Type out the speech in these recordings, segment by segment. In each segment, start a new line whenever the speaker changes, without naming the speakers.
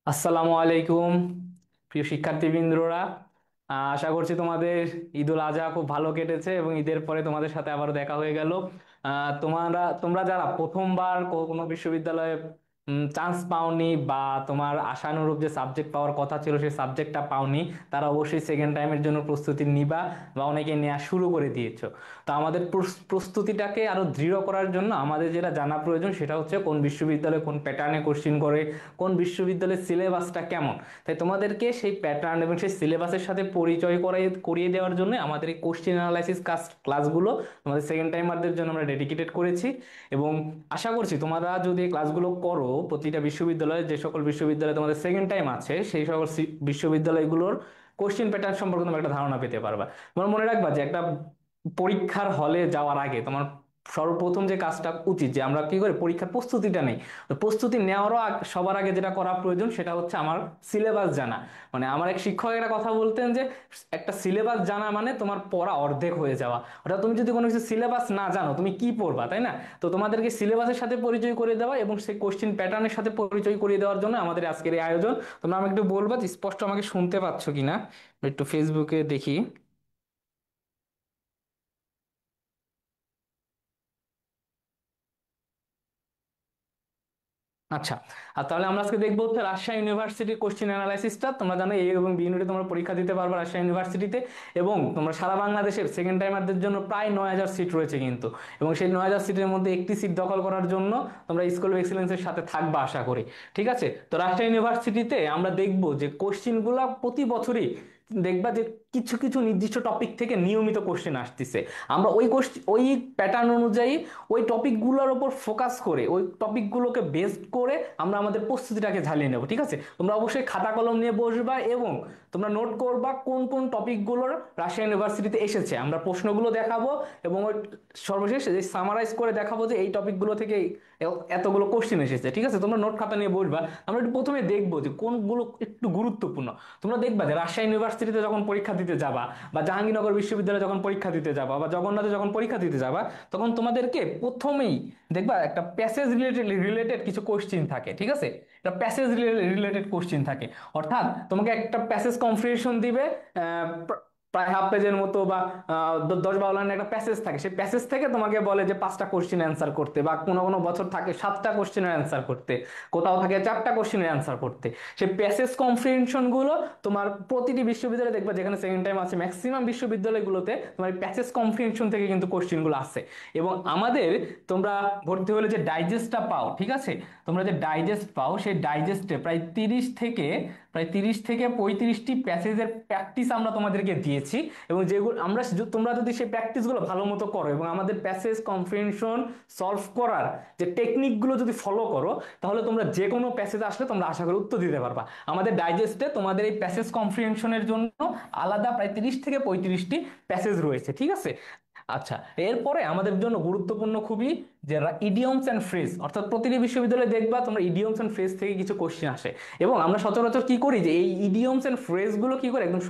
আসসালামু আলাইকুম প্রিয় শিক্ষার্থীবৃন্দরা। আশা করছি তোমাদের ঈদুল আজহা খুব ভালো কেটেছে এবং ঈদের পরে তোমাদের সাথে আবারও দেখা হয়ে গেল। তোমরা যারা প্রথমবার কোনো বিশ্ববিদ্যালয়ে চান্স পাওনি বা তোমার আশানুরূপ যে সাবজেক্ট পাওয়ার কথা ছিল সেই সাবজেক্টটা পাওনি, তারা অবশ্যই সেকেন্ড টাইমের জন্য প্রস্তুতি নিবা বা অনেকে নেওয়া শুরু করে দিয়েছো। তো আমাদের প্রস্তুতিটাকে আরো দৃঢ় করার জন্য আমাদের যেটা জানা প্রয়োজন সেটা হচ্ছে কোন বিশ্ববিদ্যালয়ে কোন প্যাটার্নে কোশ্চিন করে, কোন বিশ্ববিদ্যালয়ের সিলেবাসটা কেমন। তাই তোমাদেরকে সেই প্যাটার্ন এবং সেই সিলেবাসের সাথে পরিচয় করিয়ে দেওয়ার জন্য আমাদের এই কোশ্চিন অ্যানালাইসিস ক্লাসগুলো আমাদের সেকেন্ড টাইমারদের জন্য আমরা ডেডিকেটেড করেছি। এবং আশা করছি তোমরা যদি এই ক্লাসগুলো করো, প্রতিটা বিশ্ববিদ্যালয়ে যে সকল বিশ্ববিদ্যালয়ে তোমাদের সেকেন্ড টাইম আছে সেই সকল বিশ্ববিদ্যালয়গুলোর কোশ্চিন প্যাটার্ন সম্পর্কে তোমরা একটা ধারণা পেতে পারবা। তোমার মনে রাখবা যে একটা পরীক্ষার হলে যাওয়ার আগে তোমার সর্বপ্রথম যে কাজটা উচিত যে আমরা কি করি, পরীক্ষার প্রস্তুতিটা নেই। তো প্রস্তুতি নেওয়ারও সবার আগে যেটা করা প্রয়োজন সেটা হচ্ছে আমার সিলেবাস জানা। মানে আমার এক শিক্ষক একটা কথা বলতেন যে একটা সিলেবাস জানা মানে তোমার পড়া অর্ধেক হয়ে যাওয়া। অর্থাৎ তুমি যদি কোনো কিছু সিলেবাস না জানো তুমি কি পড়বা, তাই না? তো তোমাদেরকে সিলেবাসের সাথে পরিচয় করে দেওয়া এবং সেই কোশ্চিন প্যাটার্নের সাথে পরিচয় করিয়ে দেওয়ার জন্য আমাদের আজকের এই আয়োজন। তোমরা আমাকে একটু বলবা যে স্পষ্ট আমাকে শুনতে পাচ্ছ কিনা, একটু ফেসবুকে দেখি। আচ্ছা, আর তাহলে আমরা আজকে দেখবো হচ্ছে রাজশাহী ইউনিভার্সিটির কোশ্চেন অ্যানালাইসিসটা। তোমরা জানো এ এবং বি ইউনিটে তোমরা পরীক্ষা দিতে পারবে রাজশাহী ইউনিভার্সিটিতে। এবং তোমরা সারা বাংলাদেশের সেকেন্ড টাইমারদের জন্য প্রায় 9,000 সিট রয়েছে কিন্তু। এবং সেই 9,000 সিটের মধ্যে একটি সিট দখল করার জন্য তোমরা স্কুল অফ এক্সিলেন্সের সাথে থাকবা আশা করি। ঠিক আছে, তো রাজশাহী ইউনিভার্সিটিতে আমরা দেখবো যে কোশ্চিনগুলো প্রতি বছরই দেখবা যে কিছু কিছু নির্দিষ্ট টপিক থেকে নিয়মিত কোশ্চেন আসতেছে। আমরা ওই প্যাটার্ন অনুযায়ী ওই টপিকগুলোর ওপর ফোকাস করে ওই টপিকগুলোকে বেসড করে আমরা আমাদের প্রস্তুতিটাকে ঝালিয়ে নেব। ঠিক আছে, তোমরা অবশ্যই খাতা কলম নিয়ে বসবা এবং তোমরা নোট করবা কোন কোন টপিকগুলোর রাজশাহী ইউনিভার্সিটিতে এসেছে। আমরা প্রশ্নগুলো দেখাবো এবং ওই সর্বশেষ সামারাইজ করে দেখাবো যে এই টপিকগুলো থেকে এতগুলো কোশ্চেন এসেছে। ঠিক আছে, তোমরা নোট খাতা নিয়ে বসবা। আমরা একটু প্রথমে দেখবো যে কোনগুলো একটু গুরুত্বপূর্ণ। তোমরা দেখবা যে রাজশাহী ইউনিভার্সিটিতে যখন পরীক্ষা দিতে যাবা বা জাহাঙ্গীরনগর বিশ্ববিদ্যালয়ে যখন পরীক্ষা দিতে যাবা বা জগন্নাথে যখন পরীক্ষা দিতে যাবা, তখন তোমাদেরকে প্রথমেই দেখবা একটা প্যাসেজ রিলেটেড কিছু কোশ্চিন থাকে। ঠিক আছে, এটা প্যাসেজ রিলেটেড কোশ্চিন থাকে। অর্থাৎ তোমাকে একটা প্যাসেজ কনফিগারেশন দিবে, প্রায় হাফ পেজের মতো বা 10-12 লাইনের একটা প্যাসেজ থাকে। সেই প্যাসেজ থেকে তোমাকে বলে যে 5টা কোশ্চিন অ্যান্সার করতে, বা কোনো কোনো বছর থাকে 7টা কোশ্চিনের অ্যান্সার করতে, কোথাও থাকে 4টা কোশ্চিনের অ্যান্সার করতে। সেই প্যাসেজ কনফিগারেশন গুলো তোমার প্রতিটি বিশ্ববিদ্যালয়ে দেখবা, যেখানে সেকেন্ড টাইম আছে ম্যাক্সিমাম বিশ্ববিদ্যালয়গুলোতে তোমার প্যাসেজ কনফিগারেশন থেকে কিন্তু কোশ্চিন গুলো আসে। এবং আমাদের তোমরা ভর্তি হলে যে ডাইজেস্টটা পাও, ঠিক আছে, তোমরা যে ডাইজেস্ট পাও সেই ডাইজেস্টে প্রায় 30 থেকে 35টি প্যাসেজের প্র্যাকটিস আমরা তোমাদেরকে দিয়েছি। এবং যেগুলো তোমরা যদি সেই প্র্যাকটিসগুলো ভালো মতো করো এবং আমাদের প্যাসেজ কম্প্রিহেনশন সলভ করার যে টেকনিকগুলো যদি ফলো করো, তাহলে তোমরা যে কোনো প্যাসেজ আসলে তোমরা আশা করি উত্তর দিতে পারবা। আমাদের ডাইজেস্টে তোমাদের এই প্যাসেজ কম্প্রিহেনশনের জন্য আলাদা প্রায় 30 থেকে 35টি প্যাসেজ রয়েছে। ঠিক আছে, আচ্ছা, এরপরে আমাদের জন্য গুরুত্বপূর্ণ খুবই যে ইডিয়মস অ্যান্ড ফ্রেজ। অর্থাৎ প্রতিটি বিশ্ববিদ্যালয়ে দেখবা তোমরা ইডিয়মস অ্যান্ড ফ্রেজ থেকে কিছু কোশ্চেন আসে। এবং আমরা সচরাচর কি করি যে এই ইডিয়মস অ্যান্ড ফ্রেজ গুলো কি করে একদম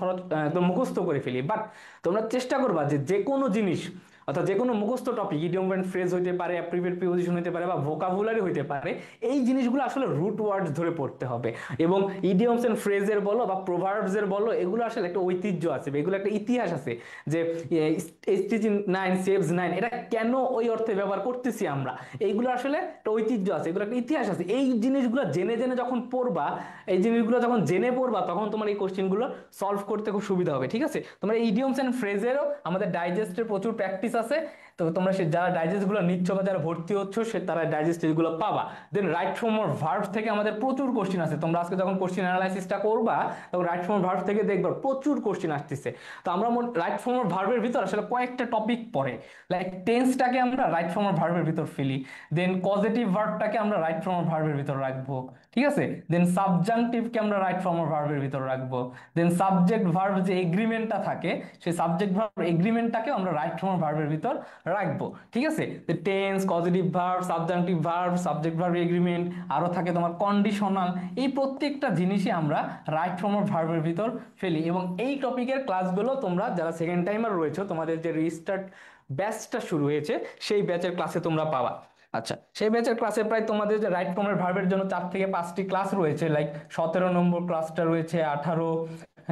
একদম মুখস্থ করে ফেলি। বাট তোমরা চেষ্টা করবা যে যে কোনো জিনিস, অর্থাৎ যে কোনো মুখস্থ টপিক, ইডিয়ম অ্যান্ড ফ্রেজ হইতে পারে, অ্যাপ্রিভিয়েট প্রিপোজিশন হইতে পারে বা ভোকাবুলারি হইতে পারে, এই জিনিসগুলো আসলে রুট ওয়ার্ডস ধরে পড়তে হবে। এবং ইডিয়মস এন্ড ফ্রেজের বলো বা প্রভার্বস এর বলো, এগুলো আসলে একটা ঐতিহ্য আছে, এগুলো একটা ইতিহাস আছে। যে স্টিচ নাইন সেভস নাইন, এটা কেন ওই অর্থে ব্যবহার করতেছি আমরা, এইগুলো আসলে একটা ঐতিহ্য আছে, এগুলো একটা ইতিহাস আছে। এই জিনিসগুলো জেনে জেনে যখন পড়বা, এই জিনিসগুলো যখন জেনে পড়বা, তখন তোমার এই কোশ্চেনগুলো সলভ করতে খুব সুবিধা হবে। ঠিক আছে, তোমার ইডিয়মস এন্ড ফ্রেজেরও আমাদের ডাইজেস্টের প্রচুর প্র্যাকটিস আছে। তো তোমরা সে যারা ডাইজেস্ট গুলো নিচ্ছ বা যারা ভর্তি হচ্ছ সে তারা ডাইজেস্ট গুলো পাবা। দেন রাইট ফর্ম অর ভার্ব থেকে আমাদের প্রচুর কোশ্চেন আছে। তোমরা আজকে যখন কোশ্চেন অ্যানালাইসিসটা করবা তখন রাইট ফর্ম ভার্ব থেকে দেখবা প্রচুর কোশ্চেন আসতেছে। তো আমরা রাইট ফর্ম অর ভার্বের ভিতর আসলে কয়েকটা টপিক পড়ে, লাইক টেন্সটাকে আমরা রাইট ফর্ম অর ভার্বের ভিতর ফেলি, দেন পজিটিভ ভার্বটাকে আমরা রাইট ফর্ম অর ভার্বের ভিতর রাখবো। ঠিক আছে, দেন সাবজাংটিভকে আমরা রাইট ফর্ম অর ভার্বের ভিতর রাখবো। দেন সাবজেক্ট ভার্ব যে এগ্রিমেন্টটা থাকে, সেই সাবজেক্ট ভার্ব এগ্রিমেন্টটাকে আমরা রাইট ফর্ম অর ভার্বের ভিতর রাখবো। ঠিক আছে, tense, positive verb, subjunctive verb, subject verb agreement, আরো থাকে তোমার কন্ডিশনাল, এই প্রত্যেকটা জিনিসই আমরা রাইট ফর্ম অফ ভার্বের ভিতর ফেলি। এবং এই টপিকের ক্লাসগুলো তোমরা যারা সেকেন্ড টাইমার রয়েছে, তোমাদের যে রিস্টার্ট ব্যাচটা শুরু হয়েছে সেই ব্যাচের ক্লাসে তোমরা পাবা। আচ্ছা, সেই ব্যাচের ক্লাসে প্রায় তোমাদের যে রাইট ফর্মের ভার্বের জন্য 4 থেকে 5টি ক্লাস রয়েছে, লাইক 17 নম্বর ক্লাসটা রয়েছে, 18,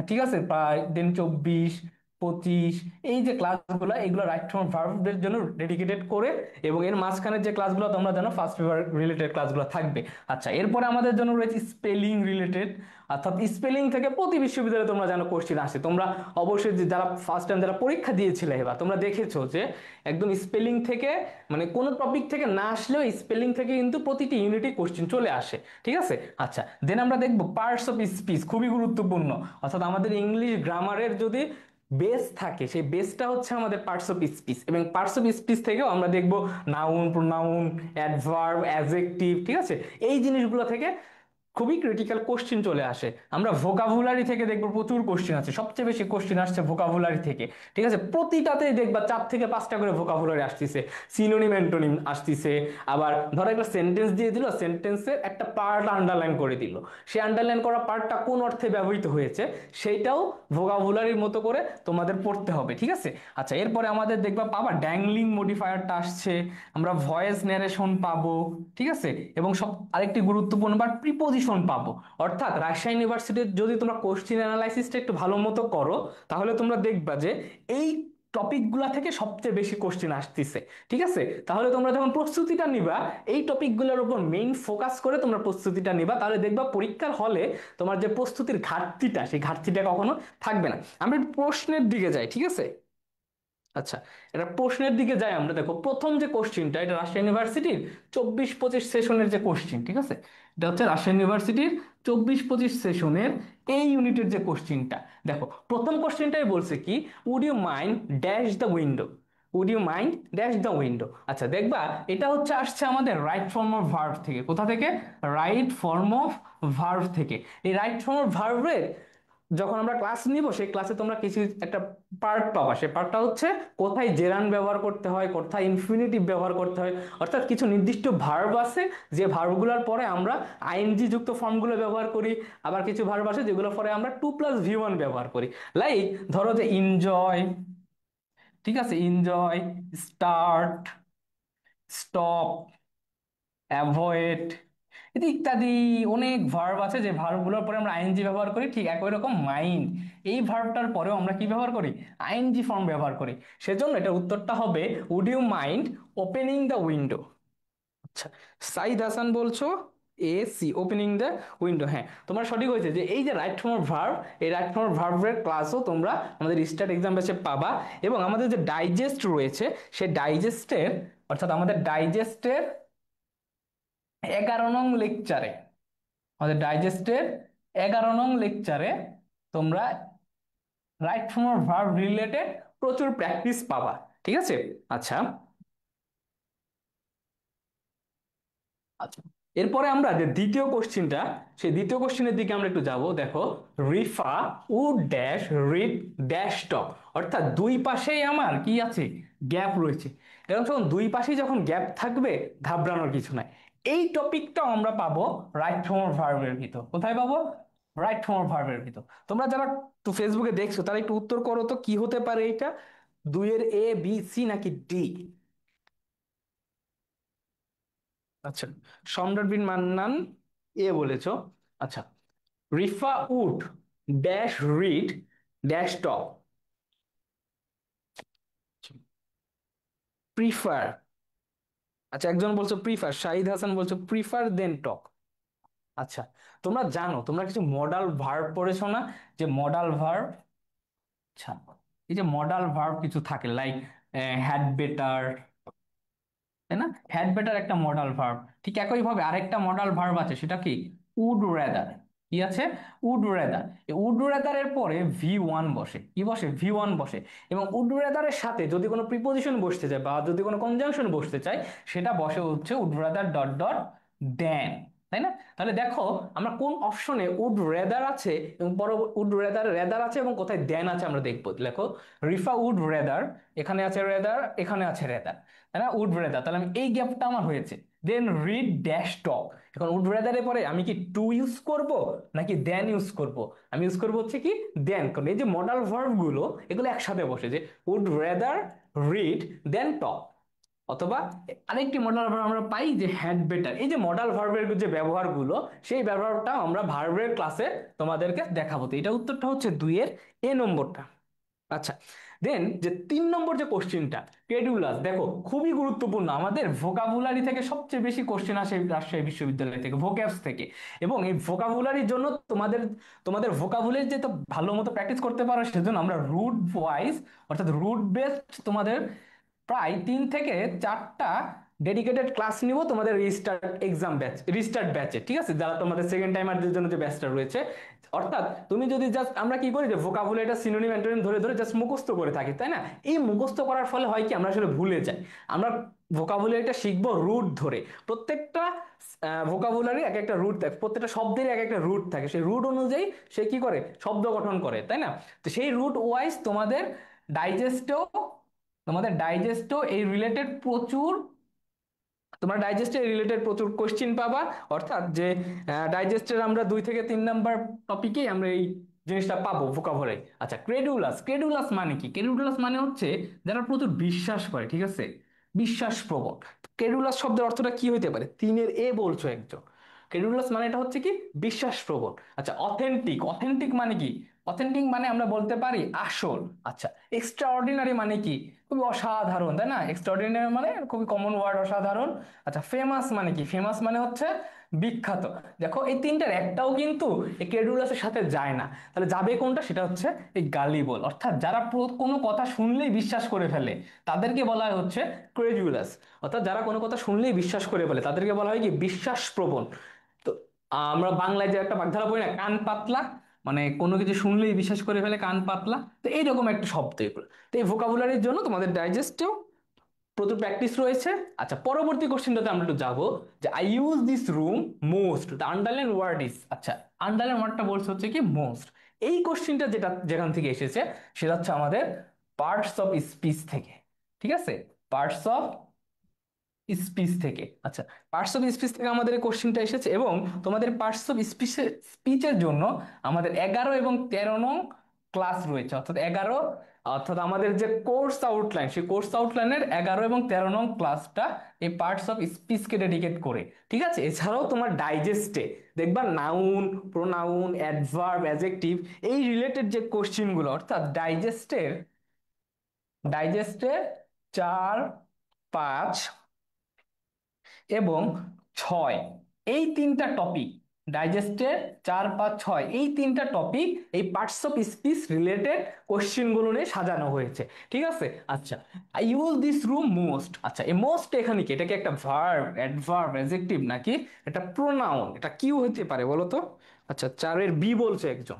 ঠিক আছে, প্রায় দেন 24, 25, এই যে ক্লাসগুলো এগুলো রাইট ফর্ম ভার্বের জন্য ডেডিকেটেড করে, এবং এর মাঝখানে যে ক্লাসগুলো তোমরা জানো ফার্স্ট পেপার রিলেটেড ক্লাসগুলো থাকবে। আচ্ছা, এরপরে আমাদের জন্য রয়েছে স্পেলিং রিলেটেড, অর্থাৎ স্পেলিং থেকে প্রতি বিশ্ববিদ্যালয়ে তোমরা জানো কোশ্চিন আসে। তোমরা অবশ্যই যে যারা ফার্স্ট টাইম যারা পরীক্ষা দিয়েছিলে এবার তোমরা দেখেছো যে একদম স্পেলিং থেকে, মানে কোনো টপিক থেকে না আসলেও স্পেলিং থেকে কিন্তু প্রতিটি ইউনিটে কোশ্চেন চলে আসে, ঠিক আছে। আচ্ছা, দেন আমরা দেখবো পার্টস অফ স্পিচ, খুবই গুরুত্বপূর্ণ। অর্থাৎ আমাদের ইংলিশ গ্রামারের যদি বেস থাকে, সেই বেসটা হচ্ছে আমাদের পার্টস অফ স্পিচ, এবং পার্টস অফ স্পিচ থেকেও আমরা দেখবো নাউন, প্রোনাউন, অ্যাডভার্ব, অ্যাডজেক্টিভ, ঠিক আছে। এই জিনিসগুলো থেকে খুবই ক্রিটিক্যাল কোশ্চিন চলে আসে। আমরা ভোকাবুলারি থেকে দেখবো প্রচুর কোশ্চিন আছে, সবচেয়ে বেশি কোশ্চিন আসছে ভোকাবুলারি থেকে, ঠিক আছে। প্রতিটাতেই দেখবা 4 থেকে 5টা করে ভোকাবুলারি আসতেছে, সিনোনিম অ্যান্টোনিম আসতেছে। আবার ধরো একটা সেন্টেন্স দিয়ে দিল, সেন্টেন্সের একটা পার্ট আন্ডারলাইন করে দিল, সেই আন্ডারলাইন করা পার্টটা কোন অর্থে ব্যবহৃত হয়েছে সেইটাও ভোকাবুলারির মতো করে তোমাদের পড়তে হবে, ঠিক আছে। আচ্ছা, এরপরে আমাদের দেখবা পাবা ড্যাংলিং মডিফায়ারটা আসছে, আমরা ভয়েস ন্যারেশন পাবো, ঠিক আছে। এবং সব আরেকটি গুরুত্বপূর্ণ বার প্রিপোজিশন পাবো। অর্থাৎ রাজশাহী ইউনিভার্সিটির যদি তোমরা কোশ্চিন অ্যানালাইসিসটা একটু ভালো মতো করো, তাহলে তোমরা দেখবা যে এই টপিকগুলা থেকে সবচেয়ে বেশি কোশ্চিন আসতেছে, ঠিক আছে। তাহলে তোমরা যখন প্রস্তুতিটা নিবা, এই টপিকগুলোর উপর মেইন ফোকাস করে তোমরা প্রস্তুতিটা নিবা, তাহলে দেখবা পরীক্ষার হলে তোমার যে প্রস্তুতির ঘাটতিটা, সেই ঘাটতিটা কখনো থাকবে না। আমরা একটু প্রশ্নের দিকে যাই, ঠিক আছে। আচ্ছা, এটা প্রশ্নের দিকে যাই আমরা। দেখো প্রথম যে কোশ্চিনটা, এটা রাজশাহী ইউনিভার্সিটির 24-25 সেশনের যে কোশ্চিন, ঠিক আছে। এটা হচ্ছে রাজশাহী ইউনিভার্সিটির 24-25 সেশনের এই ইউনিটের যে কোশ্চিনটা। দেখো প্রথম কোশ্চিনটাই বলছে কি, would you mind dash the window, would you mind dash the window. আচ্ছা, দেখবা এটা হচ্ছে আসছে আমাদের রাইট ফর্ম অফ ভার্ব থেকে। কোথা থেকে? রাইট ফর্ম অফ ভার্ব থেকে। এই রাইট ফর্ম অফ ভার্বের যখন আমরা ক্লাস নিব, সেই ক্লাসে তোমরা কিছু একটা পার্ট পাবা। সে পার্টটা হচ্ছে কোথায় জেরান ব্যবহার করতে হয়, কোথায় ইনফিনিটিভ ব্যবহার করতে হয়। অর্থাৎ কিছু নির্দিষ্ট ভার্ব আছে যে ভার্বগুলোর পরে আমরা আইএনজি যুক্ত ফর্মগুলো ব্যবহার করি, আবার কিছু ভার্ব আছে যেগুলো পরে আমরা 2+V1 ব্যবহার করি। লাইক ধরো যে এনজয়, ঠিক আছে, এনজয়, স্টার্ট, স্টপ, অ্যাভয়েড, ইত্যাদি অনেক ভার্ব আছে যে ভার্বগুলোর পরে আমরা আইএনজি ব্যবহার করি। ঠিক একই রকম মাইন্ড, এই ভার্বটার পরেও আমরা কি ব্যবহার করি? আইএনজি ফর্ম ব্যবহার করি। সেজন্য এটার উত্তরটা হবে would you mind opening the window. আচ্ছা, সাইদ হাসান বলছো সি, ওপেনিং দ্য উইন্ডো। হ্যাঁ, তোমার সঠিক হয়েছে যে এই যে রাইট ফর্ম অফ ভার্ব, এই রাইট ফর্ম অফ ভার্বের ক্লাসও তোমরা আমাদের স্টার্ট এক্সাম ব্যাচে পাবা। এবং আমাদের যে ডাইজেস্ট রয়েছে, সেই ডাইজেস্টের, অর্থাৎ আমাদের ডাইজেস্টের 11 নং লেকচারে, আমাদের ডাইজেস্টের 11 নং লেকচারে তোমরা right form of verb related প্রচুর প্র্যাকটিস পাবা, ঠিক আছে। আচ্ছা, আচ্ছা, এরপরে আমরা যে দ্বিতীয় কোশ্চিনটা, সেই দ্বিতীয় কোশ্চিনের দিকে আমরা একটু যাব। দেখো, রিফা would dash read dash talk, অর্থাৎ দুই পাশেই আমার কি আছে? গ্যাপ রয়েছে। এবং যখন দুই পাশেই যখন গ্যাপ থাকবে, ঘাবড়ানোর কিছু নাই। এই টপিকটাও আমরা পাবো রাইট ফর্ম অফ ভার্বের ভিতর। কোথায় পাবো? রাইট ফর্ম অফ ভার্বের ভিতর। তোমরা যারা একটু ফেসবুকে দেখছো তারা একটু উত্তর করো তো, কি হতে পারে এটা? দুইয়ের এ, বি, সি নাকি ডি? আচ্ছা, সম্রাট বিন মান্নান এ বলেছো। আচ্ছা, Rifa would dash read dash talk, prefer. আচ্ছা, একজন বলছো প্রিফার, শাহিদ হাসান বলছো প্রিফার দেন টক। আচ্ছা, তোমরা জানো, তোমরা কিছু মডাল ভার্ব পড়েছো না? যে মডাল ভার্ব, আচ্ছা, এই যে মডাল ভার্ব কিছু থাকে, লাইক হ্যাড বেটার, তাই না? হ্যাড বেটার একটা মডাল ভার্ব। ঠিক একই ভাবে আরেকটা মডাল ভার্ব আছে, সেটা কি? Would rather. কি আছে? Would rather. উড রেদার এর পরে V1 বসে। কি বসে? V1 বসে। এবং উড রেদারের সাথে যদি কোনো প্রিপোজিশন বসতে চায় বা যদি কোনো কনজাংশন বসতে চায়, সেটা বসে হচ্ছে উড রেদার ডট ডট দেন, তাই না? তাহলে দেখো আমরা কোন অপশনে উড রেদার আছে এবং পর উড রেদার রেদার আছে এবং কোথায় দেন আছে আমরা দেখবো। দেখো, রিফা উড রেদার, এখানে আছে রেদার, এখানে আছে রেদার, তাই না? উড রেদার, তাহলে আমি এই গ্যাপটা আমার হয়েছে। দেন রিড ড্যাশ টক, এখন উড রেদারের পরে আমি কি টু ইউজ করব নাকি দেন ইউজ করব? আমি ইউজ করব হচ্ছে কি দেন, কারণ এই যে মডাল ভার্ব গুলো এগুলো একসাথে বসে, যে উড রেদার রিড দেন টক। অথবা আরেকটি মডাল ভার্ব আমরা পাই যে হ্যাড বেটার। এই যে মডাল ভার্বের যে ব্যবহারগুলো, সেই ব্যবহারটা আমরা ভার্বের ক্লাসে তোমাদেরকে দেখাবো। তো এটা উত্তরটা হচ্ছে 2 এর এ নম্বরটা। আচ্ছা, দেন যে 3 নম্বর যে কোশ্চিনটা, ক্রেডুলাস, দেখো খুবই গুরুত্বপূর্ণ। আমাদের ভোকাবুলারি থেকে সবচেয়ে বেশি কোশ্চেন আসে রাজশাহী বিশ্ববিদ্যালয় থেকে, ভোক্যাবস থেকে। এবং এই ভোকাবুলারির জন্য তোমাদের তোমাদের ভোকাবুলারি যে তো ভালো মতো প্র্যাকটিস করতে পারো, সেজন্য আমরা রুট ওয়াইজ অর্থাৎ রুট বেসড তোমাদের প্রায় 3 থেকে 4টা ডেডিকেটেড ক্লাস নিব তোমাদের রিস্টার্ট এক্সাম ব্যাচ, রিস্টার্ট ব্যাচে, ঠিক আছে, যারা তোমাদের সেকেন্ড টাইমারদের জন্য যে ব্যাচটা রয়েছে। অর্থাৎ তুমি যদি জাস্ট, আমরা কি করি যে ভোকাবুলারিটা সিনোনিম অ্যান্টোনিম ধরে ধরে জাস্ট মুখস্থ করে থাকি, তাই না? এই মুখস্থ করার ফলে হয় কি, আমরা আসলে ভুলে যাই। আমরা ভোকাবুলারিটা শিখবো রুট ধরে। প্রত্যেকটা ভোকাবুলারি এক একটা রুট থাকে, প্রত্যেকটা শব্দের এক একটা রুট থাকে, সেই রুট অনুযায়ী সে কি করে, শব্দ গঠন করে, তাই না? তো সেই রুট ওয়াইজ ডাইজেস্টেও তোমাদের ডাইজেস্টেও এই রিলেটেড প্রচুর, তোমরা ডাইজেস্টের রিলেটেড প্রচুর কোশ্চিন পাবা। অর্থাৎ যে ডাইজেস্টের আমরা 2 থেকে 3 নাম্বার টপিকেই আমরা এই জিনিসটা পাবো ভোকাবুলারি। আচ্ছা, ক্রেডুলাস, ক্রেডুলাস মানে কি? ক্রেডুলাস মানে হচ্ছে যারা প্রচুর বিশ্বাস করে, ঠিক আছে, বিশ্বাস প্রবণ। ক্রেডুলাস শব্দের অর্থটা কি হইতে পারে? 3 এর এ বলছো একজন। ক্রেডুলাস মানে এটা হচ্ছে কি, বিশ্বাস প্রবণ। আচ্ছা, অথেন্টিক, অথেন্টিক মানে কি? অথেন্টিক মানে আমরা বলতে পারি আসল। আচ্ছা, এক্সট্রা অর্ডিনারি মানে কি? খুবই অসাধারণ, তাই না? এক্সট্রা অর্ডিনারি মানে খুবই কমন ওয়ার্ড, অসাধারণ। আচ্ছা, ফেমাস মানে কি? ফেমাস মানে হচ্ছে বিখ্যাত। দেখো এই তিনটার একটাও কিন্তু এই ক্রেডুলাসের সাথে যায় না, তাহলে যাবে কোনটা? সেটা হচ্ছে এই গালিবল। অর্থাৎ যারা কোনো কথা শুনলেই বিশ্বাস করে ফেলে, তাদেরকে বলা হয় হচ্ছে ক্রেডুলাস। অর্থাৎ যারা কোনো কথা শুনলেই বিশ্বাস করে ফেলে, তাদেরকে বলা হয় কি, বিশ্বাস প্রবণ। তো আমরা বাংলায় যে একটা বাগধারা পড়ি না, কান পাতলা, মানে কোনো কিছু শুনলেই বিশ্বাস করে ফেলে, কান পাতলা। তো এইরকম একটা শব্দ এগুলো। তো এই ভোকাবুলারির জন্য তোমাদের ডাইজেস্টেও প্রচুর প্র্যাকটিস রয়েছে। আচ্ছা, পরবর্তী কোশ্চেনটাতে আমরা একটু যাবো, যে I use this room most, the underline word is. আচ্ছা, আন্ডারলাইন ওয়ার্ডটা বলছে হচ্ছে কি মোস্ট। এই কোশ্চেনটা যেটা যেখান থেকে এসেছে, সেটা হচ্ছে আমাদের পার্টস অফ স্পিচ থেকে, ঠিক আছে, পার্টস অফ স্পিচ থেকে। আচ্ছা, পার্টস অফ স্পিচ থেকে আমাদের এই কোশ্চেনটা এসেছে। এবং তোমাদের পার্টস অফ স্পিচের জন্য আমাদের 11 এবং 13 নং ক্লাস রয়েছে। অর্থাৎ আমাদের যে কোর্স আউটলাইন, সেই কোর্স আউটলাইনের 11 এবং 13 নং ক্লাসটা এই পার্টস অফ স্পিচকে ডেডিকেট করে, ঠিক আছে। এছাড়াও তোমার ডাইজেস্টে দেখবা নাউন, প্রোনাউন, অ্যাডভার্ব, অ্যাডজেক্টিভ, এই রিলেটেড যে কোশ্চেনগুলো, অর্থাৎ ডাইজেস্টের 4, 5 এবং 6, এই 3টা টপিক, ডাইজেস্টের 4, 5, 6, এই 3টা টপিক এই parts of speech related question গুলো নিয়ে সাজানো হয়েছে, ঠিক আছে। আচ্ছা, I use this room most. আচ্ছা, এই মোস্ট এখানে কি, এটা কি একটা ভার্ব, অ্যাডভার্ব, অ্যাডজেক্টিভ, নাকি এটা প্রোনাউন? এটা কি হতে পারে বলো তো? আচ্ছা, 4-এর বি বলছে একজন।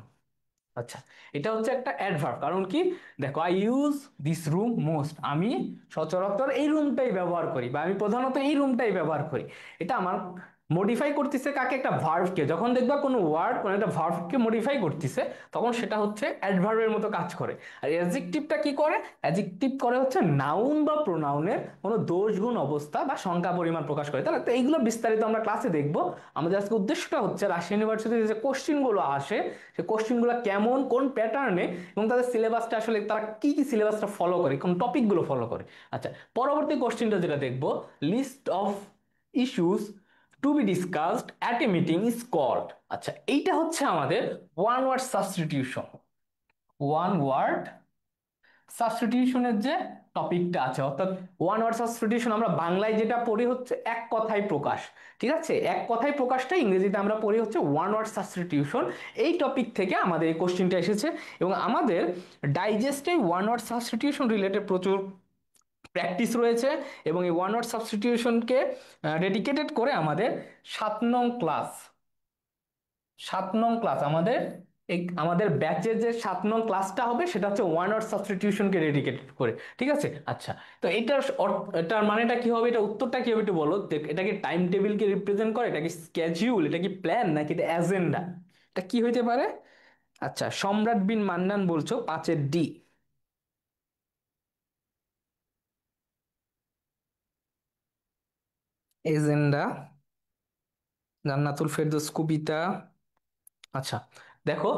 আচ্ছা, এটা হচ্ছে একটা অ্যাডভার্ব। কারণ কি, দেখো, I use this room most, আমি সচরাচর এই রুমটাই ব্যবহার করি, বা আমি প্রধানত এই রুমটাই ব্যবহার করি। এটা আমার মডিফাই করতেছে কাকে? একটা ভার্বকে। যখন দেখবা কোনো ওয়ার্ড কোনো একটা ভার্বকে মডিফাই করতেছে, তখন সেটা হচ্ছে অ্যাডভার্বের মতো কাজ করে। আর অ্যাডজেক্টিভটা কি করে? অ্যাডজেক্টিভ করে হচ্ছে নাউন বা প্রোনাউনের কোনো দোষ গুণ অবস্থা বা সংখ্যা পরিমাণ প্রকাশ করে। তাহলে তো এইগুলো বিস্তারিত আমরা ক্লাসে দেখবো। আমাদের আজকে উদ্দেশ্যটা হচ্ছে রাজশাহী ইউনিভার্সিটিতে যে কোশ্চিন গুলো আসে, সেই কোশ্চিন গুলো কেমন, কোন প্যাটার্নে, এবং তাদের সিলেবাসটা আসলে তারা কি কি সিলেবাসটা ফলো করে, কোন টপিক গুলো ফলো করে। আচ্ছা, পরবর্তী কোশ্চিনটা যেটা দেখবো, list of issues to be discussed at a meeting is called. আচ্ছা, এইটা হচ্ছে আমাদের one word substitution. One word সাবস্টিটিউশনের যে টপিকটা আছে, অর্থাৎ ওয়ান ওয়ার্ড সাবস্টিটিউশন আমরা বাংলায় যেটা পড়ি হচ্ছে এক কথায় প্রকাশ, ঠিক আছে। এক কথায় প্রকাশটা ইংরেজিতে আমরা পড়ি হচ্ছে ওয়ান ওয়ার্ড সাবস্টিটিউশন। এই টপিক থেকে আমাদের এই কোশ্চেনটা এসেছে। এবং আমাদের ডাইজেস্টে ওয়ান ওয়ার্ড সাবস্টিটিউশন রিলেটেড প্রচুর প্র্যাকটিস রয়েছে। এবং এই ওয়ান ওয়ার্ড সাবস্টিটিউশনকে ডেডিকেটেড করে আমাদের 7 নং ক্লাস, 7 নং ক্লাস আমাদের এই আমাদের ব্যাচের যে 7 নং ক্লাসটা হবে, সেটা হচ্ছে ওয়ান ওয়ার্ড সাবস্টিটিউশনকে ডেডিকেটেড করে, ঠিক আছে। আচ্ছা, তো এটার মানেটা কি হবে, এটা উত্তরটা কি হবে একটু বলো। এটা কি টাইম টেবিলকে রিপ্রেজেন্ট করে? এটা কি স্কেডিউল? এটা কি প্ল্যান? নাকি এটা এজেন্ডা? এটা কি হইতে পারে? আচ্ছা, সম্রাট বিন মান্নান বলছো 5-এর ডি। এজেন্ডা, জান্নাতুল ফেরদৌস কবিতা। আচ্ছা, দেখো,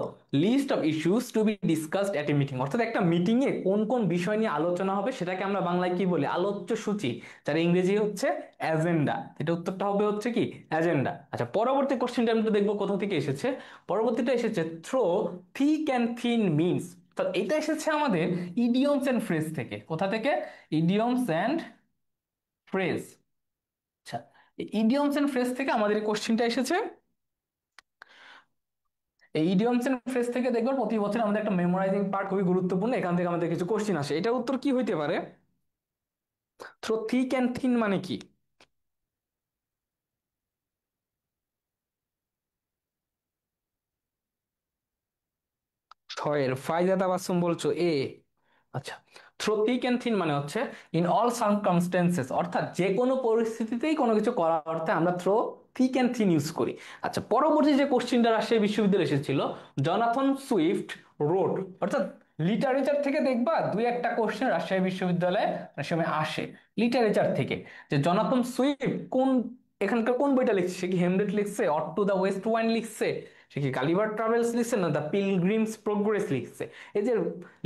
list of issues to be discussed at a meeting, অর্থাৎ একটা মিটিং এ কোন কোন বিষয় নিয়ে আলোচনা হবে সেটাকে আমরা বাংলায় কি বলি, আলোচ্য সূচি, যার ইংরেজি হচ্ছে এজেন্ডা। এটা উত্তরটা হবে হচ্ছে কি, এজেন্ডা। আচ্ছা, পরবর্তী কোশ্চেনটা আমরা দেখবো কোথা থেকে এসেছে। পরবর্তীটা এসেছে through thick and thin means. তো এটা এসেছে আমাদের ইডিয়মস এন্ড ফ্রেজ থেকে। কোথা থেকে? Idioms and phrase. আচ্ছা, ইডিয়মস এন্ড ফ্রেজ থেকে আমাদের এই কোশ্চেনটা এসেছে। এই ইডিয়মস এন্ড ফ্রেজ থেকে দেখবেন প্রতি বছর আমাদের একটা মেমোরাইজিং পার্ট খুবই গুরুত্বপূর্ণ, এখান থেকে আমাদের কিছু কোশ্চেন আসে। এটা উত্তর কি হইতে পারে? থ্রো থিক অ্যান্ড থিন মানে কি? ছয়ের ফায়দা তাবাসসুম বলছো এ। আচ্ছা, থ্রো থিক অ্যান্ড থিন মানে হচ্ছে ইন অল সার্কামস্টেন্সেস, অর্থাৎ যে কোনো পরিস্থিতিতেই কোনো কিছু করার অর্থে আমরা through thick and thin use করি। আচ্ছা, পরবর্তী যে কোশ্চেনটা রাজশাহী বিশ্ববিদ্যালয়ে এসেছিল, জনাথন সুইফট রোড, অর্থাৎ লিটারেচার থেকে দেখবা দুই একটা কোশ্চেন রাজশাহী বিশ্ববিদ্যালয়ে অনেক সময় আসে লিটারেচার থেকে, যে জনাথন সুইফট কোন, এখানকার কোন বইটা লিখছে, সে কি হেমলেট লিখছে, or to the West wind লিখছে, সে কি গালিভার ট্রাভেলস লিখছে, না দ্য পিলগ্রিমস প্রোগ্রেস লিখছে। এই যে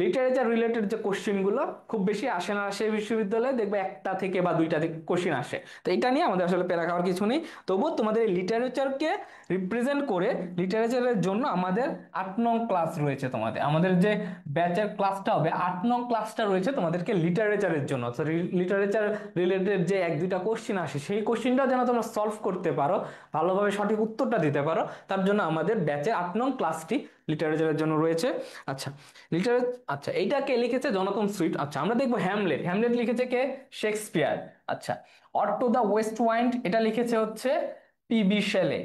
লিটারেচার রিলেটেড যে কোশ্চেন গুলো খুব বেশি আসে না সেই বিশ্ববিদ্যালয়ে, দেখবে একটা থেকে বা দুইটা থেকে কোশ্চেন আসে। তো এটা নিয়ে আমাদের আসলে প্যারা খাওয়ার কিছু নেই। তবুও তোমাদের এই লিটারেচারকে রিপ্রেজেন্ট করে, লিটারেচারের জন্য আমাদের 8 নং ক্লাস রয়েছে তোমাদের, আমাদের যে ব্যাচের ক্লাসটা হবে 8 নং ক্লাসটা রয়েছে তোমাদেরকে লিটারেচারের জন্য। তো লিটারেচার রিলেটেড যে এক দুইটা কোশ্চেন আসে সেই কোশ্চেনটা যেন তোমরা সলভ করতে পারো, ভালোভাবে সঠিক উত্তরটা দিতে পারো, তার জন্য আমাদের ব্যাচে 8 নং ক্লাসটি লিটারেচারের জন্য রয়েছে। আচ্ছা, লিটারেচার, আচ্ছা এইটা কে লিখেছে? Jonathan Swift. আচ্ছা, আমরা দেখবো হ্যামলেট, হ্যামলেট লিখেছে কে? শেক্সপিয়ার। আচ্ছা, or to the West wind এটা লিখেছে হচ্ছে পিবি শেলে,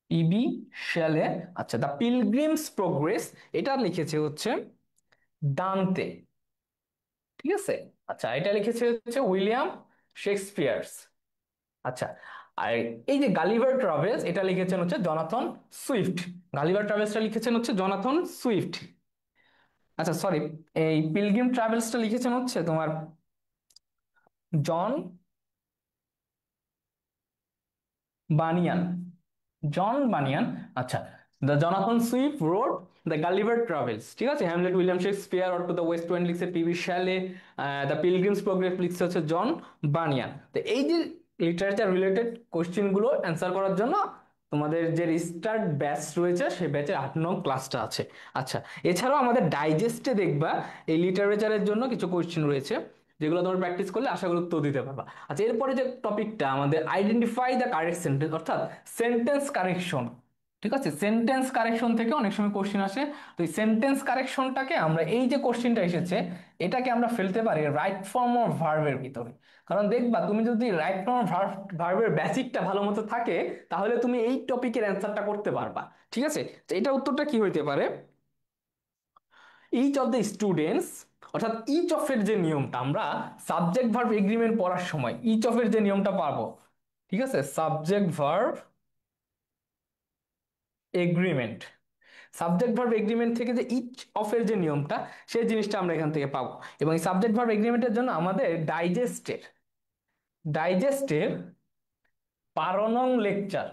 পিবি শেলে। আচ্ছা, দ্য পিলগ্রিমস প্রোগ্রেস এটা লিখেছে হচ্ছে দান্তে, ঠিক আছে। আচ্ছা, এটা লিখেছে হচ্ছে উইলিয়াম শেক্সপিয়ার্স। আচ্ছা, আর এই যে গালিভার ট্রাভেলস এটা লিখেছেন হচ্ছে জনাথন সুইফট, গালিভার ট্রাভেলসটা লিখেছেন হচ্ছে জনাথন সুইফট। আচ্ছা সরি, এই পিলগ্রিম ট্রাভেলসটা লিখেছেন হচ্ছে তোমার জন বানিয়ান, জন বানিয়ান। আচ্ছা, the Jonathan Swift wrote the Gulliver travels, ঠিক আছে। Hamlet William Shakespeare, or to the West ওয়েন্ড লিখছে পিবি শ্যালে, দ্য পিলগ্রিমস প্রোগ্রেস লিখছে হচ্ছে জন বানিয়ান। তো এই যে লিটারেচার রিলেটেড কোশ্চেন গুলো অ্যান্সার করার জন্য তোমাদের যে রিস্টার্ট ব্যাচ রয়েছে সেই ব্যাচের 8 নং ক্লাসটা আছে। আচ্ছা, এছাড়াও আমাদের ডাইজেস্টে দেখবা এই লিটারেচারের জন্য কিছু কোশ্চেন রয়েছে, যেগুলো তোমরা প্র্যাকটিস করলে আশা করি উত্তর দিতে পারবা। আচ্ছা, এরপরে যে টপিকটা আমাদের আইডেন্টিফাই দ্য কারেক্ট সেন্টেন্স, অর্থাৎ সেন্টেন্স কারেকশন, ঠিক আছে। সেন্টেন্স কারেকশন থেকে অনেক সময় কোশ্চেন আসে। তো এই সেন্টেন্স কারেকশনটাকে আমরা, এই যে কোশ্চেনটা এসেছে এটাকে আমরা ফেলতে পারি রাইট ফর্ম অফ ভার্বের ভিতরে। কারণ দেখবা তুমি যদি রাইট ফর্ম অফ ভার্বের বেসিকটা ভালো মতো থাকে তাহলে তুমি এই টপিকের অ্যান্সারটা করতে পারবা, ঠিক আছে। তো এটা উত্তরটা কি হইতে পারে? ইচ অফ দ্য স্টুডেন্টস, অর্থাৎ ইচ অফ এর যে নিয়মটা আমরা সাবজেক্ট ভার্ব এগ্রিমেন্ট পড়ার সময় ইচ অফ এর যে নিয়মটা পাবো, ঠিক আছে, subject verb agreement, subject verb agreement থেকে যে ইচ অফ এর যে নিয়মটা সেই জিনিসটা আমরা এখান থেকে পাবো। এবং এই সাবজেক্ট ভার্ব এগ্রিমেন্টের জন্য আমাদের ডাইজেস্টের 12 নং লেকচার,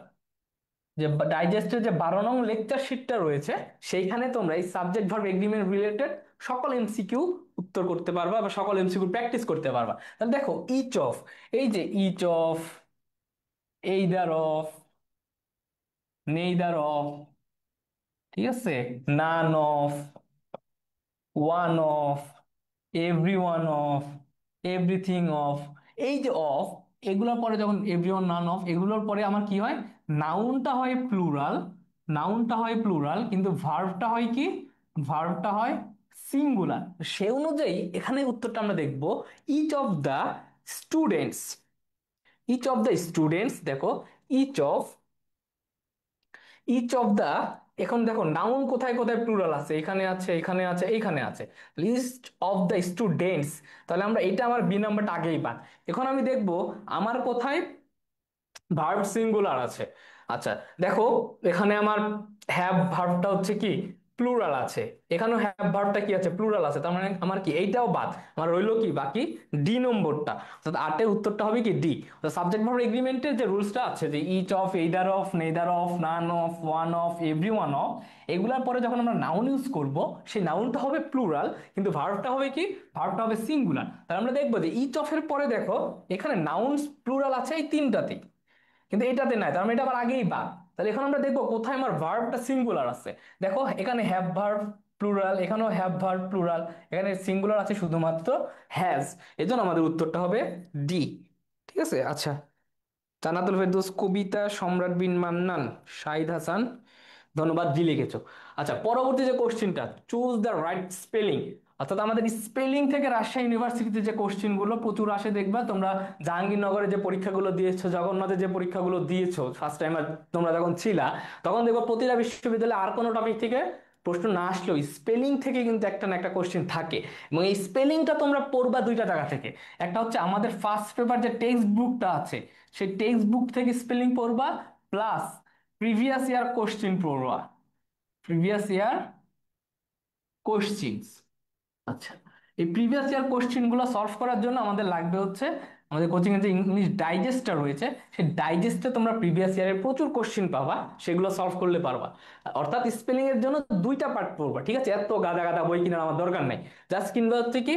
যে ডাইজেস্টের যে 12 নং লেকচার শিটটা রয়েছে সেইখানে তোমরা এই সাবজেক্ট ভার্ব এগ্রিমেন্ট রিলেটেড সকল এমসিকিউ উত্তর করতে পারবা বা সকল এমসিকিউ প্র্যাকটিস করতে পারবা। তাহলে দেখো ইচ অফ, এই যে each of, either of, neither of, ঠিক আছে, none of, one of, every one of, everything of, এই যে অফ, এগুলোর পরে যখন এভরি ওয়ান, নান অফ, এগুলোর পরে আমার কি হয়, নাউনটা হয় প্লুরাল, নাউনটা হয় প্লুরাল, কিন্তু ভার্বটা হয় কি, ভার্বটা হয় সিঙ্গুলার। সে অনুযায়ী এখানে উত্তরটা আমরা দেখব each of the students, each of the students, দেখো each of, each of the, এখন দেখো নাউন কোথায় কোথায় প্লুরাল আছে, এখানে আছে, এখানে আছে, এইখানে আছে, লিস্ট অফ দ্য স্টুডেন্টস, তাহলে আমরা এটা আমার বি নাম্বারটা আগেই পান। এখন আমি দেখবো আমার কোথায় ভার্ব সিঙ্গুলার আছে। আচ্ছা, দেখো এখানে আমার হ্যাভ ভার্বটা হচ্ছে কি প্লুরাল আছে, এখানেও হ্যাভ ভার্বটা কি আছে, প্লুরাল আছে, তার মানে আমার কি এইটাও বাদ, আমার রইলো কি বাকি, ডি নম্বরটা। অর্থাৎ আটের উত্তরটা হবে কি ডি। সাবজেক্ট ভার্ব এগ্রিমেন্টের যে রুলসটা আছে যে each of, either of, neither of, none of, one of, every one of, এগুলার পরে যখন আমরা নাউন ইউজ করব, সেই নাউনটা হবে প্লুরাল, কিন্তু ভার্বটা হবে কি, ভার্বটা হবে সিঙ্গুলার। তাহলে আমরা দেখবো যে ইচ অফ এর পরে দেখো এখানে নাউন প্লুরাল আছে এই তিনটাতেই, কিন্তু এটাতে নাই, তার মানে এটা আবার আগেই বা। তাহলে এখন আমরা দেখবো কোথায় আমার ভার্বটা সিঙ্গুলার আছে। দেখো এখানে হ্যাভ ভার্ব প্লুরাল, এখানেও হ্যাভ ভার্ব প্লুরাল, এখানে সিঙ্গুলার আছে শুধুমাত্র হ্যাজ। এজন্য আমাদের উত্তরটা হবে ডি। ঠিক আছে, আচ্ছা। জান্নাতুল ফেরদৌস কবিতা, সম্রাট বিন মান্নান, শাহিদ হাসান, ধন্যবাদ, জি লিখেছো। আচ্ছা, পরবর্তী যে কোশ্চিনটা, চুজ দ্য রাইট স্পেলিং। অর্থাৎ আমাদের স্পেলিং থেকে রাজশাহী ইউনিভার্সিটিতে যে কোশ্চিন গুলো প্রচুর আসে দেখবা তোমরা, জাহাঙ্গীরনগরে যে পরীক্ষাগুলো দিয়েছো, জগন্নাথে যে পরীক্ষাগুলো দিয়েছো ফার্স্ট টাইম তোমরা যখন ছিলা, তখন দেখবো প্রতিটা বিশ্ববিদ্যালয়ে আর কোনো টপিক থেকে প্রশ্ন না আসলেও স্পেলিং থেকে কিন্তু একটা না একটা কোশ্চিন থাকে। এবং এই স্পেলিংটা তোমরা পড়বা দুইটা জায়গা থেকে। একটা হচ্ছে আমাদের ফার্স্ট পেপার যে টেক্সট বুকটা আছে, সেই টেক্সট বুক থেকে স্পেলিং পড়বা, প্লাস প্রিভিয়াস ইয়ার কোশ্চিন পড়বা, প্রিভিয়াস ইয়ার কোশ্চিনস। আচ্ছা, এই প্রিভিয়াস ইয়ার কোশ্চিন গুলো সলভ করার জন্য আমাদের লাগবে হচ্ছে আমাদের কোচিং এর যে ইংলিশ ডাইজেস্টটা রয়েছে, সেই ডাইজেস্টে তোমরা প্রিভিয়াস ইয়ারের প্রচুর কোশ্চিন পাবা, সেগুলো সলভ করলে পারবা। অর্থাৎ স্পেলিং এর জন্য দুইটা পার্ট পড়বা, ঠিক আছে, এত গাদা গাদা বই কেনার আমার দরকার নাই। জাস্ট কিনবা হচ্ছে কি,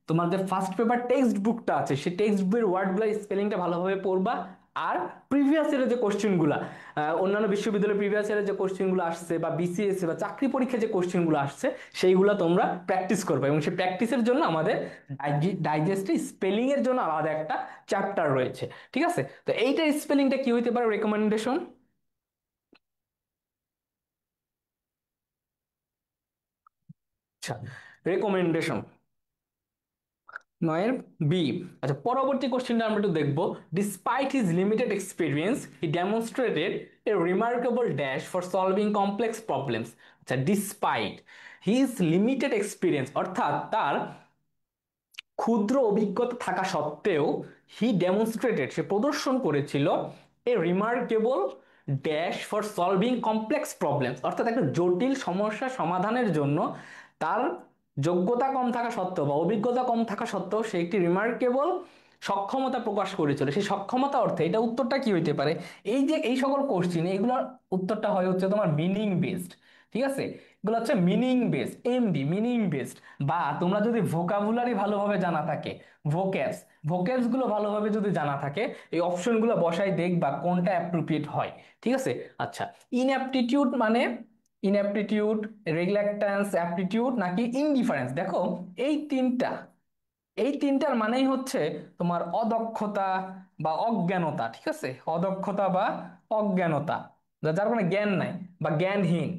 তোমার যে ফার্স্ট পেপার টেক্সট বুকটা আছে সেই টেক্সট বইয়ের ওয়ার্ডগুলো স্পেলিংটা ভালোভাবে পড়বা। আর প্রিভিয়াস ইয়ারের যে কোশ্চেনগুলো, অন্যান্য বিশ্ববিদ্যালয়ের প্রিভিয়াস ইয়ারের যে কোশ্চেনগুলো আসছে বা বিসিএস বা চাকরি পরীক্ষায় যে কোশ্চেনগুলো আসছে, সেইগুলো তোমরা প্র্যাকটিস করবে। এবং সেই প্র্যাকটিসের জন্য আমাদের ডাইজেস্টে স্পেলিং এর জন্য আলাদা একটা চ্যাপ্টার রয়েছে। ঠিক আছে, তো এইটার স্পেলিংটা কি হইতে পারে, রেকমেন্ডেশন? আচ্ছা, রেকমেন্ডেশন নয়ের বি। আচ্ছা, পরবর্তী কোশ্চেনটা আমরা একটু দেখবো। Despite his limited experience he demonstrated a remarkable dash for solving complex problems. আচ্ছা, ডিসপাইট হিজ লিমিটেড এক্সপিরিয়েন্স, অর্থাৎ তার ক্ষুদ্র অভিজ্ঞতা থাকা সত্ত্বেও হি ডেমনস্ট্রেটেড, সে প্রদর্শন করেছিল, a remarkable dash for solving complex problems, অর্থাৎ একটা জটিল সমস্যা সমাধানের জন্য তার যোগ্যতা কম থাকা সত্ত্বেও বা অভিজ্ঞতা কম থাকা সত্ত্বেও সে একটি রিমার্কেবল সক্ষমতা প্রকাশ করেছিল। সেই সক্ষমতা অর্থে এটা উত্তরটা কি হইতে পারে? এই যে এই সকল কোশ্চিন, এগুলোর উত্তরটা হয় হচ্ছে তোমার মিনিং বেসড। ঠিক আছে, এগুলো হচ্ছে meaning based, MB meaning based. বা তোমরা যদি ভোকাবুলারি ভালোভাবে জানা থাকে, ভোক্যাবস, ভোক্যাবস গুলো ভালোভাবে যদি জানা থাকে, এই অপশনগুলো বসাই দেখবা কোনটা অ্যাপ্রোপ্রিয়েট হয়। ঠিক আছে, আচ্ছা। ইনঅ্যাপটিটিউড মানে, ইনঅ্যাপটিটিউড, রিল্যাক্ট্যান্স, অ্যাপটিটিউড নাকি ইনডিফারেন্স, দেখো এই তিনটা, এই তিনটার মানেই হচ্ছে তোমার অদক্ষতা বা অজ্ঞানতা। ঠিক আছে, অদক্ষতা বা অজ্ঞানতা, যার কোনো জ্ঞান নাই বা জ্ঞানহীন,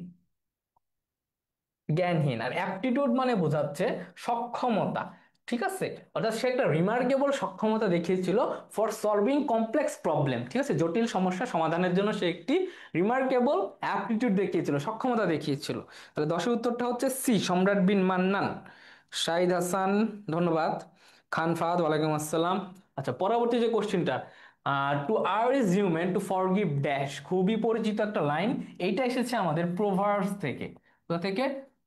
জ্ঞানহীন। আর অ্যাপটিটিউড মানে বোঝাচ্ছে সক্ষমতা। ঠিক আছে, অর্থাৎ সে একটা রিমার্কেবল সক্ষমতা দেখিয়েছিল ফর সলভিং কমপ্লেক্স প্রবলেম। ঠিক আছে, জটিল সমস্যা সমাধানের জন্য সে একটি রিমার্কেবল অ্যাপটিটিউড দেখিয়েছিল, সক্ষমতা দেখিয়েছিল। তাহলে দশের উত্তরটা হচ্ছে সি, সম্রাট বিন মান্নান। শাহিদ হাসান, ধন্যবাদ। খান ফাহাদ, ওয়ালাইকুম আসসালাম। আচ্ছা, পরবর্তী যে কোশ্চেনটা, to err is human to forgive dash, খুবই পরিচিত একটা লাইন। এইটা এসেছে আমাদের প্রোভার্বস থেকে। কোথা থেকে?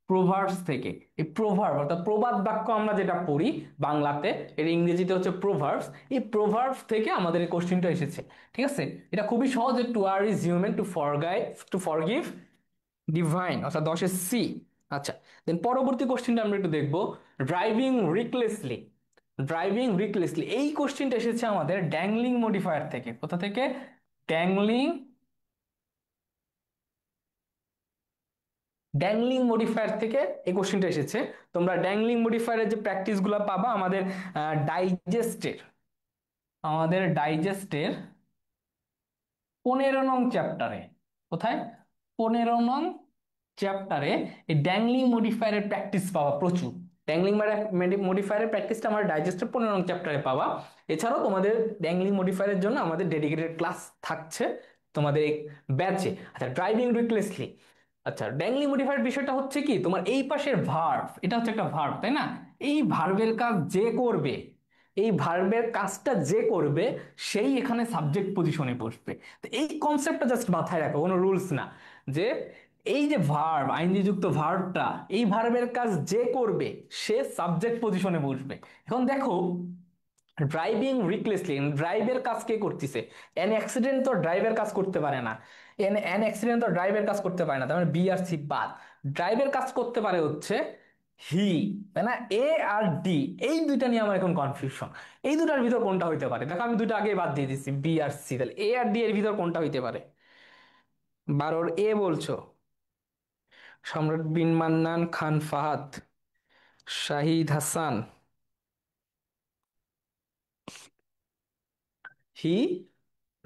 প্রোভার্বস থেকে। এই প্রোভার্ব অর্থাৎ প্রবাদ বাক্য আমরা যেটা পড়ি বাংলাতে, এর ইংরেজিতে হচ্ছে প্রোভার্বস। এই প্রোভার্বস থেকে আমাদের এই কোশ্চেনটা এসেছে। ঠিক আছে, এটা খুবই সহজ, to err is human to forgive divine, অর্থাৎ 10-এর সি। আচ্ছা, দেন পরবর্তী কোশ্চেনটা আমরা একটু দেখবো। ড্রাইভিং রিকলেসলি, ড্রাইভিং রিকলেসলি, এই কোশ্চেনটা এসেছে আমাদের ড্যাংলিং মডিফায়ার থেকে। কোথা থেকে? ড্যাংলিং, ড্যাংলিং মডিফায়ার থেকে এই কোশ্চেনটা এসেছে। তোমরা ড্যাংলিং মডিফায়ারের যে প্র্যাকটিস গুলো পাবা আমাদের ডাইজেস্টের, আমাদের ডাইজেস্টের 15 নং চ্যাপ্টারে। কোথায়? 15 নং চ্যাপ্টারে এই ড্যাংলিং মডিফায়ারের প্র্যাকটিস পাওয়া প্রচুর। ড্যাংলিং মডিফায়ারের প্র্যাকটিসটা আমরা ডাইজেস্টের 15 নং চ্যাপ্টারে পাওয়া। এছাড়াও তোমাদের ড্যাংলিং মডিফায়ারের জন্য আমাদের ডেডিকেটেড ক্লাস থাকছে তোমাদের এই ব্যাচে। আচ্ছা, ড্রাইভিং রিকলেসলি। আচ্ছা, ড্যাংলিং মডিফায়ার বিষয়টা হচ্ছে কি, তোমার এই পাশের ভার্ব, এটা হচ্ছে একটা ভার্ব, তাই না? এই ভার্বের কাজ যে করবে, এই ভার্বের কাজটা যে করবে সেই এখানে সাবজেক্ট পজিশনে বসবে। তো এই কনসেপ্টটা জাস্ট মাথায় রাখো, কোনো রুলস না। যে এই যে ভার্ব, আইনযুক্ত ভার্বটা, এই ভার্বের কাজ যে করবে সে সাবজেক্ট পজিশনে বসবে। এখন দেখো, ড্রাইভিং রিকলেসলি, ড্রাইভের কাজ কে করতেছে? এন অ্যাক্সিডেন্ট তো ড্রাইভের কাজ করতে পারে না। এন এন অ্যাক্সিডেন্ট তো ড্রাইভের কাজ করতে পারে না, তার মানে বি আর সি বাদ। ড্রাইভের কাজ করতে পারে হচ্ছে হি, তাই না? এ আর ডি, এই দুইটা নিয়ে আমার এখন কনফিউশন। এই দুটার ভিতর কোনটা হইতে পারে? দেখো আমি দুটো আগেই বাদ দিয়ে দিচ্ছি, বি আর সি। তাহলে এ আর ডি এর ভিতর কোনটা হইতে পারে? 12 এ বলছো? সম্রাট বিন মান্নান, খান ফাহাদ, শাহিদ হাসান। হি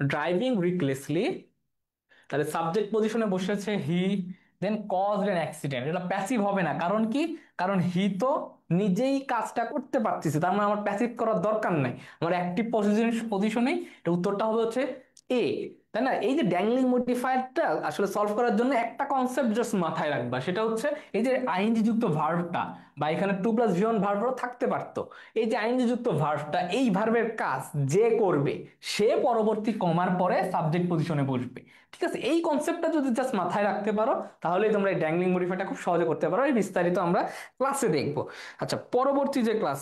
ড্রাইভিং রিকলেসলি, তাহলে সাবজেক্ট পজিশনে বসেছে হি, দেন কজড অ্যান অ্যাক্সিডেন্ট। এটা প্যাসিভ হবে না, কারণ কি? কারণ হি তো নিজেই কাজটা করতে পারতেছে, তার মানে আমার প্যাসিভ করার দরকার নাই, আমার অ্যাক্টিভ পজিশনেই। এটা উত্তরটা হবে হচ্ছে এ, তাই না? এই যে ড্যাংলিং মডিফায়ারটা আসলে সলভ করার জন্য একটা কনসেপ্ট জাস্ট মাথায় রাখবা, সেটা হচ্ছে এই যে আইএনজি যুক্ত ভার্বটা, বা এখানে টু প্লাস ভি ওয়ান ভার্বও থাকতে পারতো। এই যে আইএনজি যুক্ত ভার্বটা, এই ভার্বের কাজ যে করবে সে পরবর্তী কমার পরে সাবজেক্ট পজিশনে বসবে। ঠিক আছে, এই কনসেপ্টটা যদি জাস্ট মাথায় রাখতে পারো, তাহলেই তোমরা এই ড্যাংলিং মডিফাইটা খুব সহজে করতে পারো। এই বিস্তারিত আমরা ক্লাসে দেখবো। আচ্ছা, পরবর্তী যে ক্লাস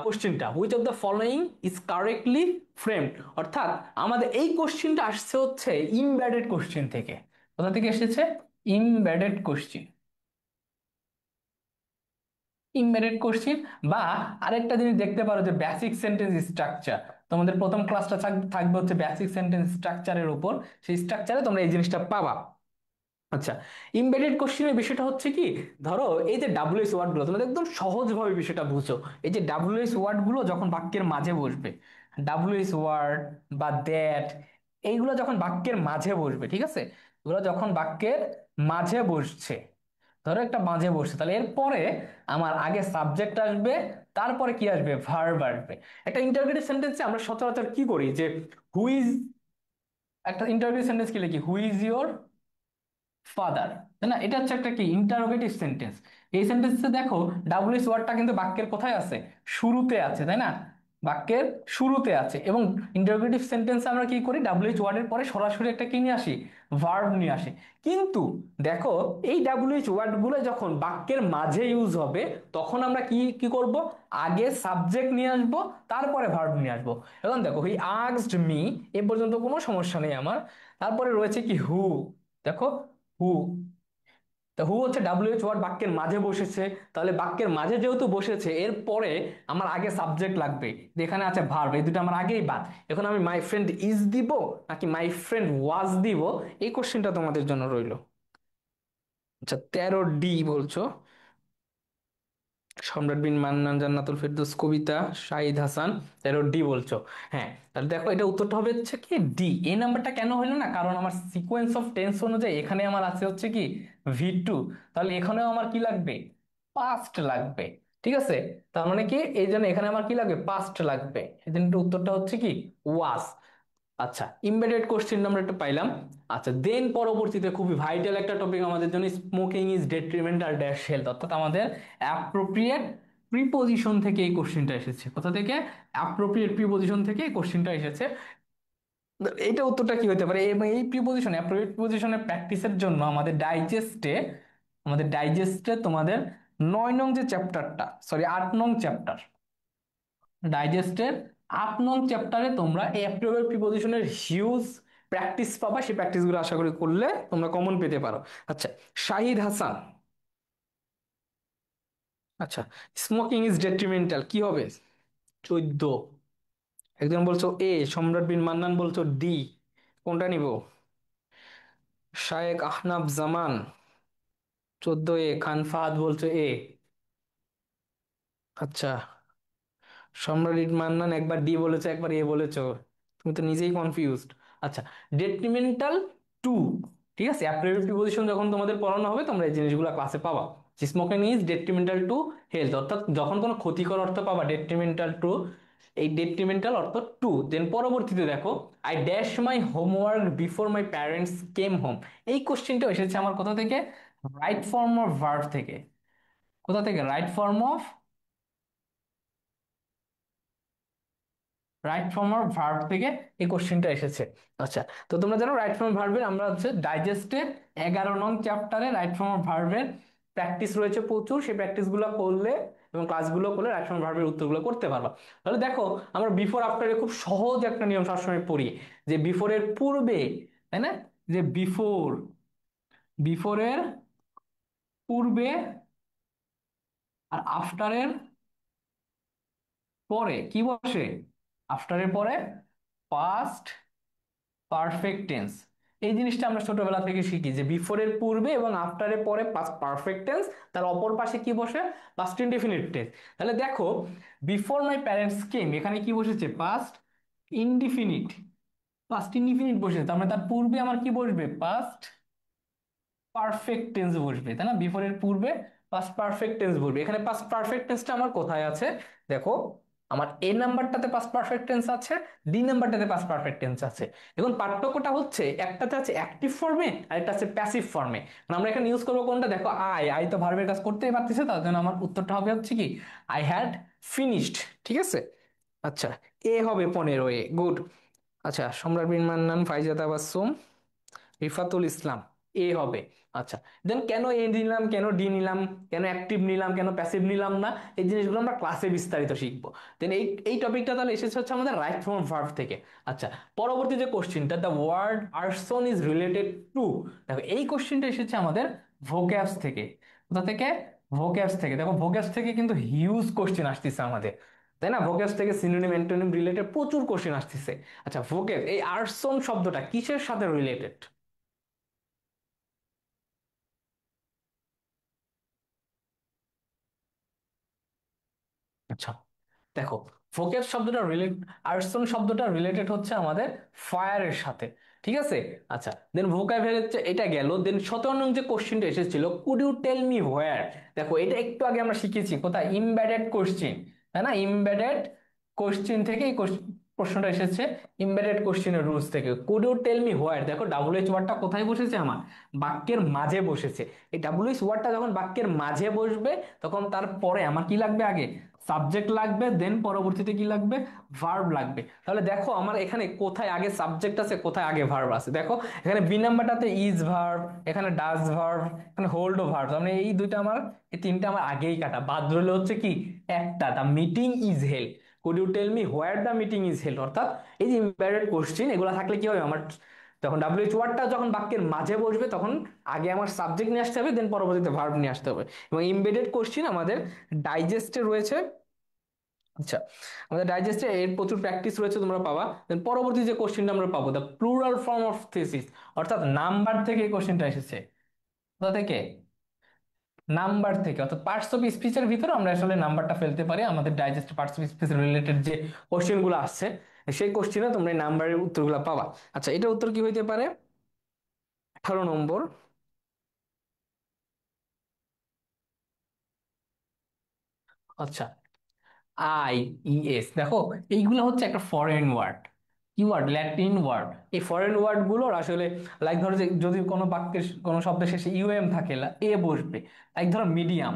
কোশ্চেনটা, which of the following is correctly framed, অর্থাৎ আমাদের এই কোশ্চেনটা আসছে হচ্ছে ইমবেডেড কোশ্চেন থেকে। কোথা থেকে এসেছে? Embedded question. ইমবেডেড কোশ্চেন, বা আরেকটা জিনিস দেখতে পারো যে বেসিক সেন্টেন্স স্ট্রাকচার। তোমাদের প্রথম ক্লাসটা থাকবে হচ্ছে বেসিক সেন্টেন্স স্ট্রাকচারের উপর, সেই স্ট্রাকচারে তোমরা এই জিনিসটা পাবা। আচ্ছা, ইমবেডেড কোশ্চেনের বিষয়টা হচ্ছে কি, ধরো এই যে ডাব্লিউএস ওয়ার্ড গুলো, তোমরা একদম সহজভাবে বিষয়টা বুঝো। এই যে ডাব্লিউএস ওয়ার্ড গুলো যখন বাক্যের মাঝে বসবে, ডাব্লিউএস ওয়ার্ড বা দ্যাট, এইগুলো যখন বাক্যের মাঝে বসবে, ঠিক আছে, এগুলো যখন বাক্যের মাঝে বসছে, ধরো একটা মাঝে বসছে, তাহলে এরপরে আমার আগে সাবজেক্ট আসবে, তারপরে কি আসবে? ভার্ব আসবে। একটা ইন্টারোগেটিভ সেন্টেন্সে আমরা সচরাচর কি করি, যে হুইজ, একটা ইন্টারোগেটিভ সেন্টেন্স কি লিখি? হুইজ ইয়োর ফাদার, তাই না? এটা হচ্ছে একটা কি ইন্টারোগেটিভ সেন্টেন্স। এই সেন্টেন্সে দেখো ডাব্লিউএস ওয়ার্ডটা কিন্তু বাক্যের কোথায় আছে? শুরুতে আছে, তাই না? বাক্যের শুরুতে আছে। এবং ইন্টারোগেটিভ সেন্টেন্সে আমরা কি করি? ডাব্লিউএইচ ওয়ার্ডের পরে সরাসরি একটা কি নিয়ে আসি? ভার্ব নিয়ে আসি। কিন্তু দেখো, এই ডাব্লিউএইচ ওয়ার্ড গুলো যখন বাক্যের মাঝে ইউজ হবে, তখন আমরা কি কি করব? আগে সাবজেক্ট নিয়ে আসবো, তারপরে ভার্ব নিয়ে আসবো। এখন দেখো, হি আস্কড মি, এ পর্যন্ত কোনো সমস্যা নেই আমার। তারপরে রয়েছে কি? হু। দেখো, হু, তা হু হচ্ছে ডাব্লিউএইচ ওয়ার্ড, বাক্যের মাঝে বসেছে। তাহলে বাক্যের মাঝে যেহেতু বসেছে, এরপরে আমার আগে সাবজেক্ট লাগবে, এখানে আছে ভার্ব, এই দুটো আমার আগেই বাদ। এখন আমি মাই ফ্রেন্ড ইজ দিব নাকি মাই ফ্রেন্ড ওয়াজ দিব, এই কোশ্চেনটা তোমাদের জন্য রইলো। আচ্ছা, 13 ডি বলছো? সম্রাট বিন মান্নান, জান্নাতুল ফেরদৌস কবিতা, শাহিদ হাসান, 13 ডি বলছো? হ্যাঁ, তাহলে দেখো এটা উত্তরটা হবে হচ্ছে কি ডি। এই নাম্বারটা কেন হলো না? কারণ আমার সিকোয়েন্স অফ টেন্স অনুযায়ী এখানে আমার আছে হচ্ছে কি ভি টু, তাহলে এখানেও আমার কি লাগবে? পাস্ট লাগবে। ঠিক আছে, তার মানে কি, এই জন্য এখানে আমার কি লাগবে? পাস্ট লাগবে। এই জন্য উত্তরটা হচ্ছে কি ওয়াজ। আচ্ছা, ইমবেডেড কোশ্চেন আমরা একটু পাইলাম। আচ্ছা, দেন পরবর্তীতে খুবই ভাইটাল একটা টপিক আমাদের জন্য, smoking is detrimental dash health, অর্থাৎ আমাদের অ্যাপ্রোপ্রিয়েট প্রিপোজিশন থেকে এই কোশ্চেনটা এসেছে। কোথা থেকে? অ্যাপ্রোপ্রিয়েট প্রিপোজিশন থেকে এই কোশ্চেনটা এসেছে। এইটা উত্তরটা কি হতে পারে? এই প্রিপোজিশন, অ্যাপ্রোপ্রিয়েট প্রিপোজিশনের প্র্যাকটিসের জন্য আমাদের ডাইজেস্টে তোমাদের 9 নং যে চ্যাপ্টারটা, সরি 8 নং চ্যাপ্টার, ডাইজেস্টের 8 নং চ্যাপ্টারে তোমরা এই অ্যাপ্রোপ্রিয়েট প্রিপোজিশনের হিউজ প্র্যাকটিস পাবা। সেই প্র্যাকটিস গুলো আশা করি করলে তোমরা কমন পেতে পারো। আচ্ছা, শাহিদ হাসান। আচ্ছা, স্মোকিং ইজ ডেট্রিমেন্টাল, কি হবে? 14। একজন বলছো এ, সম্রাট বিন মান্নান বলছো ডি, কোনটা নিব? শায়েক আহনাব জামান 14 এ, খান ফাহাদ বলছো এ। আচ্ছা, সম্রাট মান্নান একবার ডি বলেছে, একবার এ বলেছো, তুমি তো নিজেই কনফিউজড। আচ্ছা, ডেট্রিমেন্টাল টু, ঠিক আছে, অ্যাপ্রিলিটিভ প্রিপোজিশন যখন তোমাদের পড়ানো হবে তোমরা এই জিনিসগুলো ক্লাসে পাবা। Smoking is detrimental to health, অর্থাৎ যখন কোনো ক্ষতিকর অর্থ পাবা ডেট্রিমেন্টাল টু, এই ডেট্রিমেন্টাল অর্থ টু। দেন পরবর্তীতে দেখো, I dash my homework before my parents came home, এই কোশ্চেনটা এসেছে আমার কোথা থেকে? রাইট ফর্ম অফ ভার্ব থেকে। কোথা থেকে? Right form of right form of verb থেকে এই কোশ্চেনটা এসেছে। আচ্ছা, তো তোমরা জানো রাইট ফর্ম অফ ভার্বের আমরা হচ্ছে ডাইজেস্টের 11 নং চ্যাপ্টারে রাইট ফর্ম অফ ভার্বের প্র্যাকটিস রয়েছে প্রচুর, সেই প্র্যাকটিস গুলো করলে এবং ক্লাসগুলো করলে রাইট ফর্ম অফ ভার্বের উত্তরগুলো করতে পারবা। তাহলে দেখো, আমরা বিফোর আফটারে খুব সহজ একটা নিয়ম সবসময় পড়ি, যে বিফোরের পূর্বে, তাই না, যে বিফোরের পূর্বে আর আফটারের পরে কি বসে? আফটারের পরে পাস্ট পারফেক্ট টেন্স। এই জিনিসটা আমরা ছোটবেলা থেকে শিখি, যে বিফোরের পূর্বে এবং আফটারের পরে পাস্ট পারফেক্ট টেন্স, তার অপর পাশে কি বসে? Past indefinite tense. তাহলে দেখো, বিফোর মাই প্যারেন্টস কেম, এখানে কি বসেছে? Past indefinite. পাস্ট ইনডিফিনিট বসেছে, তার মানে তার পূর্বে আমার কি বসবে? পাস্ট পারফেক্ট টেন্স বসবে, তাই না? বিফোর এর পূর্বে পাস্ট পারফেক্ট টেন্স বসবে। এখানে পাস্ট পারফেক্ট টেন্সটা আমার কোথায় আছে? দেখো, আমার এ নাম্বারটাতে পাস্ট পারফেক্ট টেন্স আছে, ডি নাম্বারটাতে পাস্ট পারফেক্ট টেন্স আছে। এখন পার্থক্যটা হচ্ছে, একটাতে আছে অ্যাক্টিভ ফর্মে আর একটা আছে প্যাসিভ ফর্মে। আমরা এখানে ইউজ করবো কোনটা? দেখো, আই আই তো ভার্বের কাজ করতেই পারতেছে, তার জন্য আমার উত্তরটা হবে হচ্ছে কি, আই হ্যাড ফিনিশড। ঠিক আছে। আচ্ছা, এ হবে 15, এ গুড। আচ্ছা, সম্রাট বিন মান্নান, ফাইজা তাবাসসুম, রিফাতুল ইসলাম, এ হবে। আচ্ছা, দেন কেন এ নিলাম, কেন ডি নিলাম, কেন অ্যাক্টিভ নিলাম, কেন প্যাসিভ নিলাম না, এই জিনিসগুলো আমরা ক্লাসে বিস্তারিত শিখবো। দেন এই টপিকটা তাহলে এসেছে হচ্ছে আমাদের রাইট ফর্ম ভার্ব থেকে। আচ্ছা, পরবর্তী যে কোশ্চেনটা, the word arson is related to, দেখো এই কোশ্চেনটা এসেছে আমাদের ভোক্যাবস থেকে। কোথা থেকে? ভোক্যাবস থেকে। দেখো, ভোক্যাবস থেকে কিন্তু হিউজ কোশ্চেন আসতেছে আমাদের, তাই না? ভোক্যাবস থেকে সিনোনিম অ্যান্টোনিম রিলেটেড প্রচুর কোশ্চেন আসতেছে। আচ্ছা, ভোক্যাব, এই আর্সন শব্দটা কিসের সাথে রিলেটেড? আচ্ছা, দেখো, ফোকেস শব্দটা রিলেট, আর্সন শব্দটা রিলেটেড হচ্ছে আমাদের ফায়ারের সাথে। ঠিক আছে। আচ্ছা, দেন ভোকাবুলারি হচ্ছে এটা গেল। দেন 17 নং যে কোশ্চেনটা এসেছিল, could you tell me where, দেখো এটা একটু আগে আমরা শিখেছি কোথায়? ইমবেডেড কোশ্চেন, তাই না? ইমবেডেড কোশ্চেন থেকে এই প্রশ্নটা এসেছে, ইমবেডেড কোশ্চেনের রুলস থেকে। Could you tell me where, দেখো ডাব্লিউ এইচ ওয়ার্ডটা কোথায় বসেছে? আমার বাক্যের মাঝে বসেছে। এই ডাব্লিউ এইচ ওয়ার্ডটা যখন বাক্যের মাঝে বসবে, তখন তারপরে আমার কি লাগবে? আগে সাবজেক্ট লাগবে, দেন পরবর্তীতে কি লাগবে? ভার্ব লাগবে। তাহলে দেখো, আমার এখানে কোথায় আগে সাবজেক্ট আছে, কোথায় আগে ভার্ব আছে? দেখো, এখানে বি নাম্বারটাতে ইজ ভার্ব, এখানে ডাজ ভার্ব, এখানে হোল্ড ভার্ব, মানে এই দুইটা আমার, এই তিনটা আমার আগেই কাটা, বাদ রইলো হচ্ছে কি? একটা, the meeting is held. Could you tell me where the meeting is held. অর্থাৎ এই যে ইম্পারেটিভ কোশ্চেন, এগুলো থাকলে কি হবে আমার, তখন ডাব্লিউএইচ ওয়ার্ডটা যখন বাক্যের মাঝে বসবে, তখন আগে আমার সাবজেক্ট নিয়ে আসতে হবে, দেন পরবর্তীতে ভার্ব নিয়ে আসতে হবে। এবং ইমবেডেড কোশ্চেন আমাদের ডাইজেস্টে রয়েছে। আচ্ছা, আমাদের ডাইজেস্টে এর প্রচুর প্র্যাকটিস রয়েছে, তোমরা পাবা। দেন পরবর্তী যে কোশ্চেনটা আমরা পাবো, the plural form of thesis, অর্থাৎ নাম্বার থেকে এই কোশ্চেনটা এসেছে। কোথা থেকে? নাম্বার থেকে। অর্থাৎ পার্টস অফ স্পিচের ভিতরে আমরা আসলে নাম্বারটা ফেলতে পারি। আমাদের digest parts of speech related যে কোশ্চেন গুলো আসছে, সেই কোশ্চেনে তোমরা এই নাম্বারের উত্তরগুলো পাবা। আচ্ছা, এটা উত্তর কি হইতে পারে? 18 নম্বর। আচ্ছা, আই ইএস, দেখো এইগুলো হচ্ছে একটা ফরেন ওয়ার্ড। কি ওয়ার্ড? Latin word. এই ফরেন ওয়ার্ড গুলোর আসলে, লাইক ধরো যে যদি কোনো বাক্যের কোনো শব্দের শেষে ইউএম থাকে, এ বসবে। লাইক ধরো মিডিয়াম,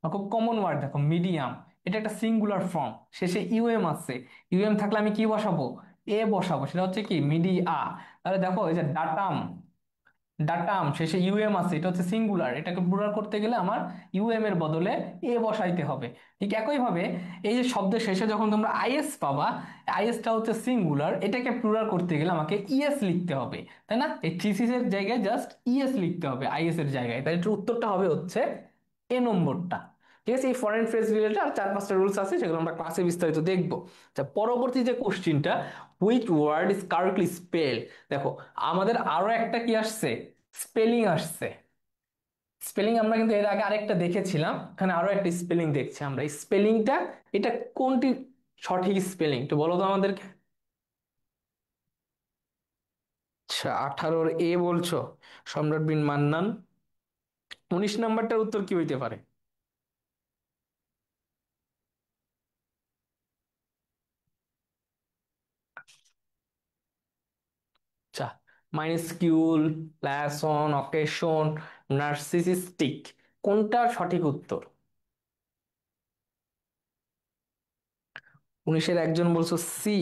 খুব কমন ওয়ার্ড, দেখো মিডিয়াম, এটা একটা সিঙ্গুলার ফর্ম, শেষে ইউএম আছে। ইউএম থাকলে আমি কি বসাবো? এ বসাবো, সেটা হচ্ছে কি? মিডিয়া। তাহলে দেখো, এই যে ডাটাম, ডাটাম শেষে ইউএম আছে, এটা হচ্ছে সিঙ্গুলার, এটাকে প্লুরাল করতে গেলে আমার ইউএম এর বদলে এ বসাইতে হবে। ঠিক একই ভাবে, এই যে শব্দের শেষে যখন তোমরা আইএস পাবা, আইএসটা হচ্ছে সিঙ্গুলার, এটাকে প্লুরাল করতে গেলে আমাকে ইএস লিখতে হবে, তাই না? এই থিসিস এর জায়গায় জাস্ট ইএস লিখতে হবে আইএস এর জায়গায়। তাই এটার উত্তরটা হবে হচ্ছে এ নম্বরটা। ঠিক আছে। এই ফরেন ফ্রেজ রিলেটেড আর 4-5টা রুলস আছে, সেগুলো আমরা ক্লাসে বিস্তারিত দেখবো। আচ্ছা, পরবর্তী যে কোশ্চিনটা, which word is correctly spell, দেখো আমাদের আরো একটা কি আসছে? স্পেলিং আসছে। স্পেলিং আমরা কিন্তু এর আগে আরেকটা দেখেছিলাম, এখানে আরো একটা স্পেলিং দেখছি আমরা। এই স্পেলিংটা, এটা কোনটি সঠিক স্পেলিং একটু বলো তো আমাদেরকে। আচ্ছা, 18-র এ বলছো, সম্রাট বিন মান্নান। 19 নাম্বারটার উত্তর কি হইতে পারে? আচ্ছা, মাইনস্কিউল, প্লাসন, অকেশন, নার্সিসিস্টিক, কোনটার সঠিক উত্তর? উনিশের একজন বলছো সি,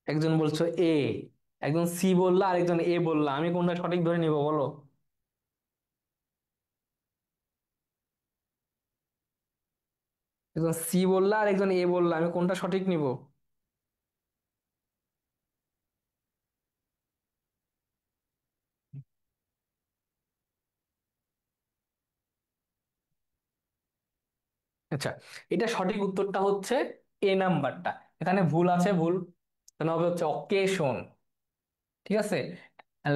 একজন বলছো এ, একজন সি বললা আরেকজন এ বললা, আমি কোনটা সঠিক ধরে নিব বলো? একজন সি বললা আর একজন এ বললা, আমি কোনটা সঠিক নিব? আচ্ছা, এটা সঠিক উত্তরটা হচ্ছে এ নাম্বারটা। এখানে ভুল আছে, ভুল। এখানে হবে হচ্ছে অকেশন। ঠিক আছে,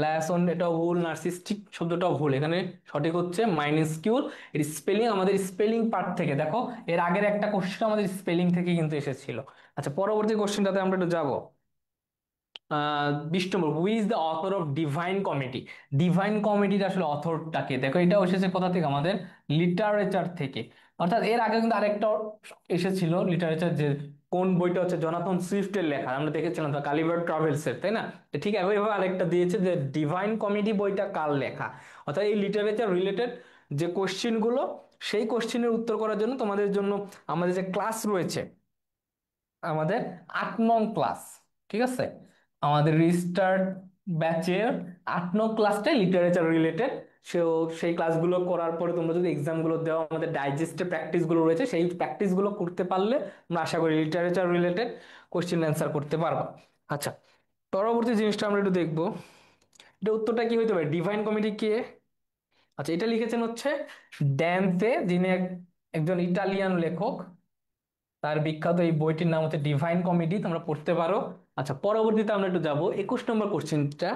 লায়াসন এটাও ভুল, নার্সিস্টিক শব্দটাও ভুল। এখানে সঠিক হচ্ছে মাইনস্কিউল। এর স্পেলিং আমাদের স্পেলিং পার্ট থেকে দেখো, এর আগের একটা কোশ্চেন আমাদের স্পেলিং থেকে কিন্তু এসেছিল। আচ্ছা, পরবর্তী কোশ্চেনটাতে আমরা একটু যাবো। 20 নম্বর, who is the author of divine comedy? Divine কমেডির আসলে অথরটাকে দেখো, এটাও এসেছে কোথা থেকে? আমাদের লিটারেচার থেকে। অর্থাৎ এর আগে কিন্তু আরেকটা এসেছিল লিটারেচার, যে কোন বইটা হচ্ছে জনাথন সুইফটের লেখা, আমরা দেখেছিলাম তো, গালিভার ট্রাভেলস এর, তাই না? তো ঠিক একইভাবে আরেকটা দিয়েছে যে ডিভাইন কমেডি বইটা কার লেখা। অর্থাৎ এই লিটারেচার রিলেটেড যে কোশ্চিন গুলো, সেই কোশ্চিনের উত্তর করার জন্য তোমাদের জন্য আমাদের যে ক্লাস রয়েছে, আমাদের 8 নং ক্লাস, ঠিক আছে, আমাদের রিস্টার্ট ব্যাচের 8 নং ক্লাসটাই লিটারেচার রিলেটেড। সেও সেই ক্লাসগুলো করার পরে তোমরা যদি এক্সাম গুলো দেওয়া, আমাদের ডাইজেস্টে প্র্যাকটিস গুলো রয়েছে, সেই প্র্যাকটিস গুলো করতে পারলে আমরা আশা করি লিটারেচার রিলেটেড কোশ্চেন অ্যান্সার করতে পারবা। আচ্ছা, পরবর্তী জিনিসটা আমরা একটু দেখবো, এটা উত্তরটা কি হইতে পারে? ডিভাইন কমেডি কে? আচ্ছা, এটা লিখেছেন হচ্ছে ড্যান্তে, যিনি একজন ইটালিয়ান লেখক। তার বিখ্যাত এই বইটির নাম হচ্ছে ডিভাইন কমেডি, তোমরা পড়তে পারো। আচ্ছা, পরবর্তীতে আমরা একটু যাবো 21 নম্বর কোশ্চেনটা।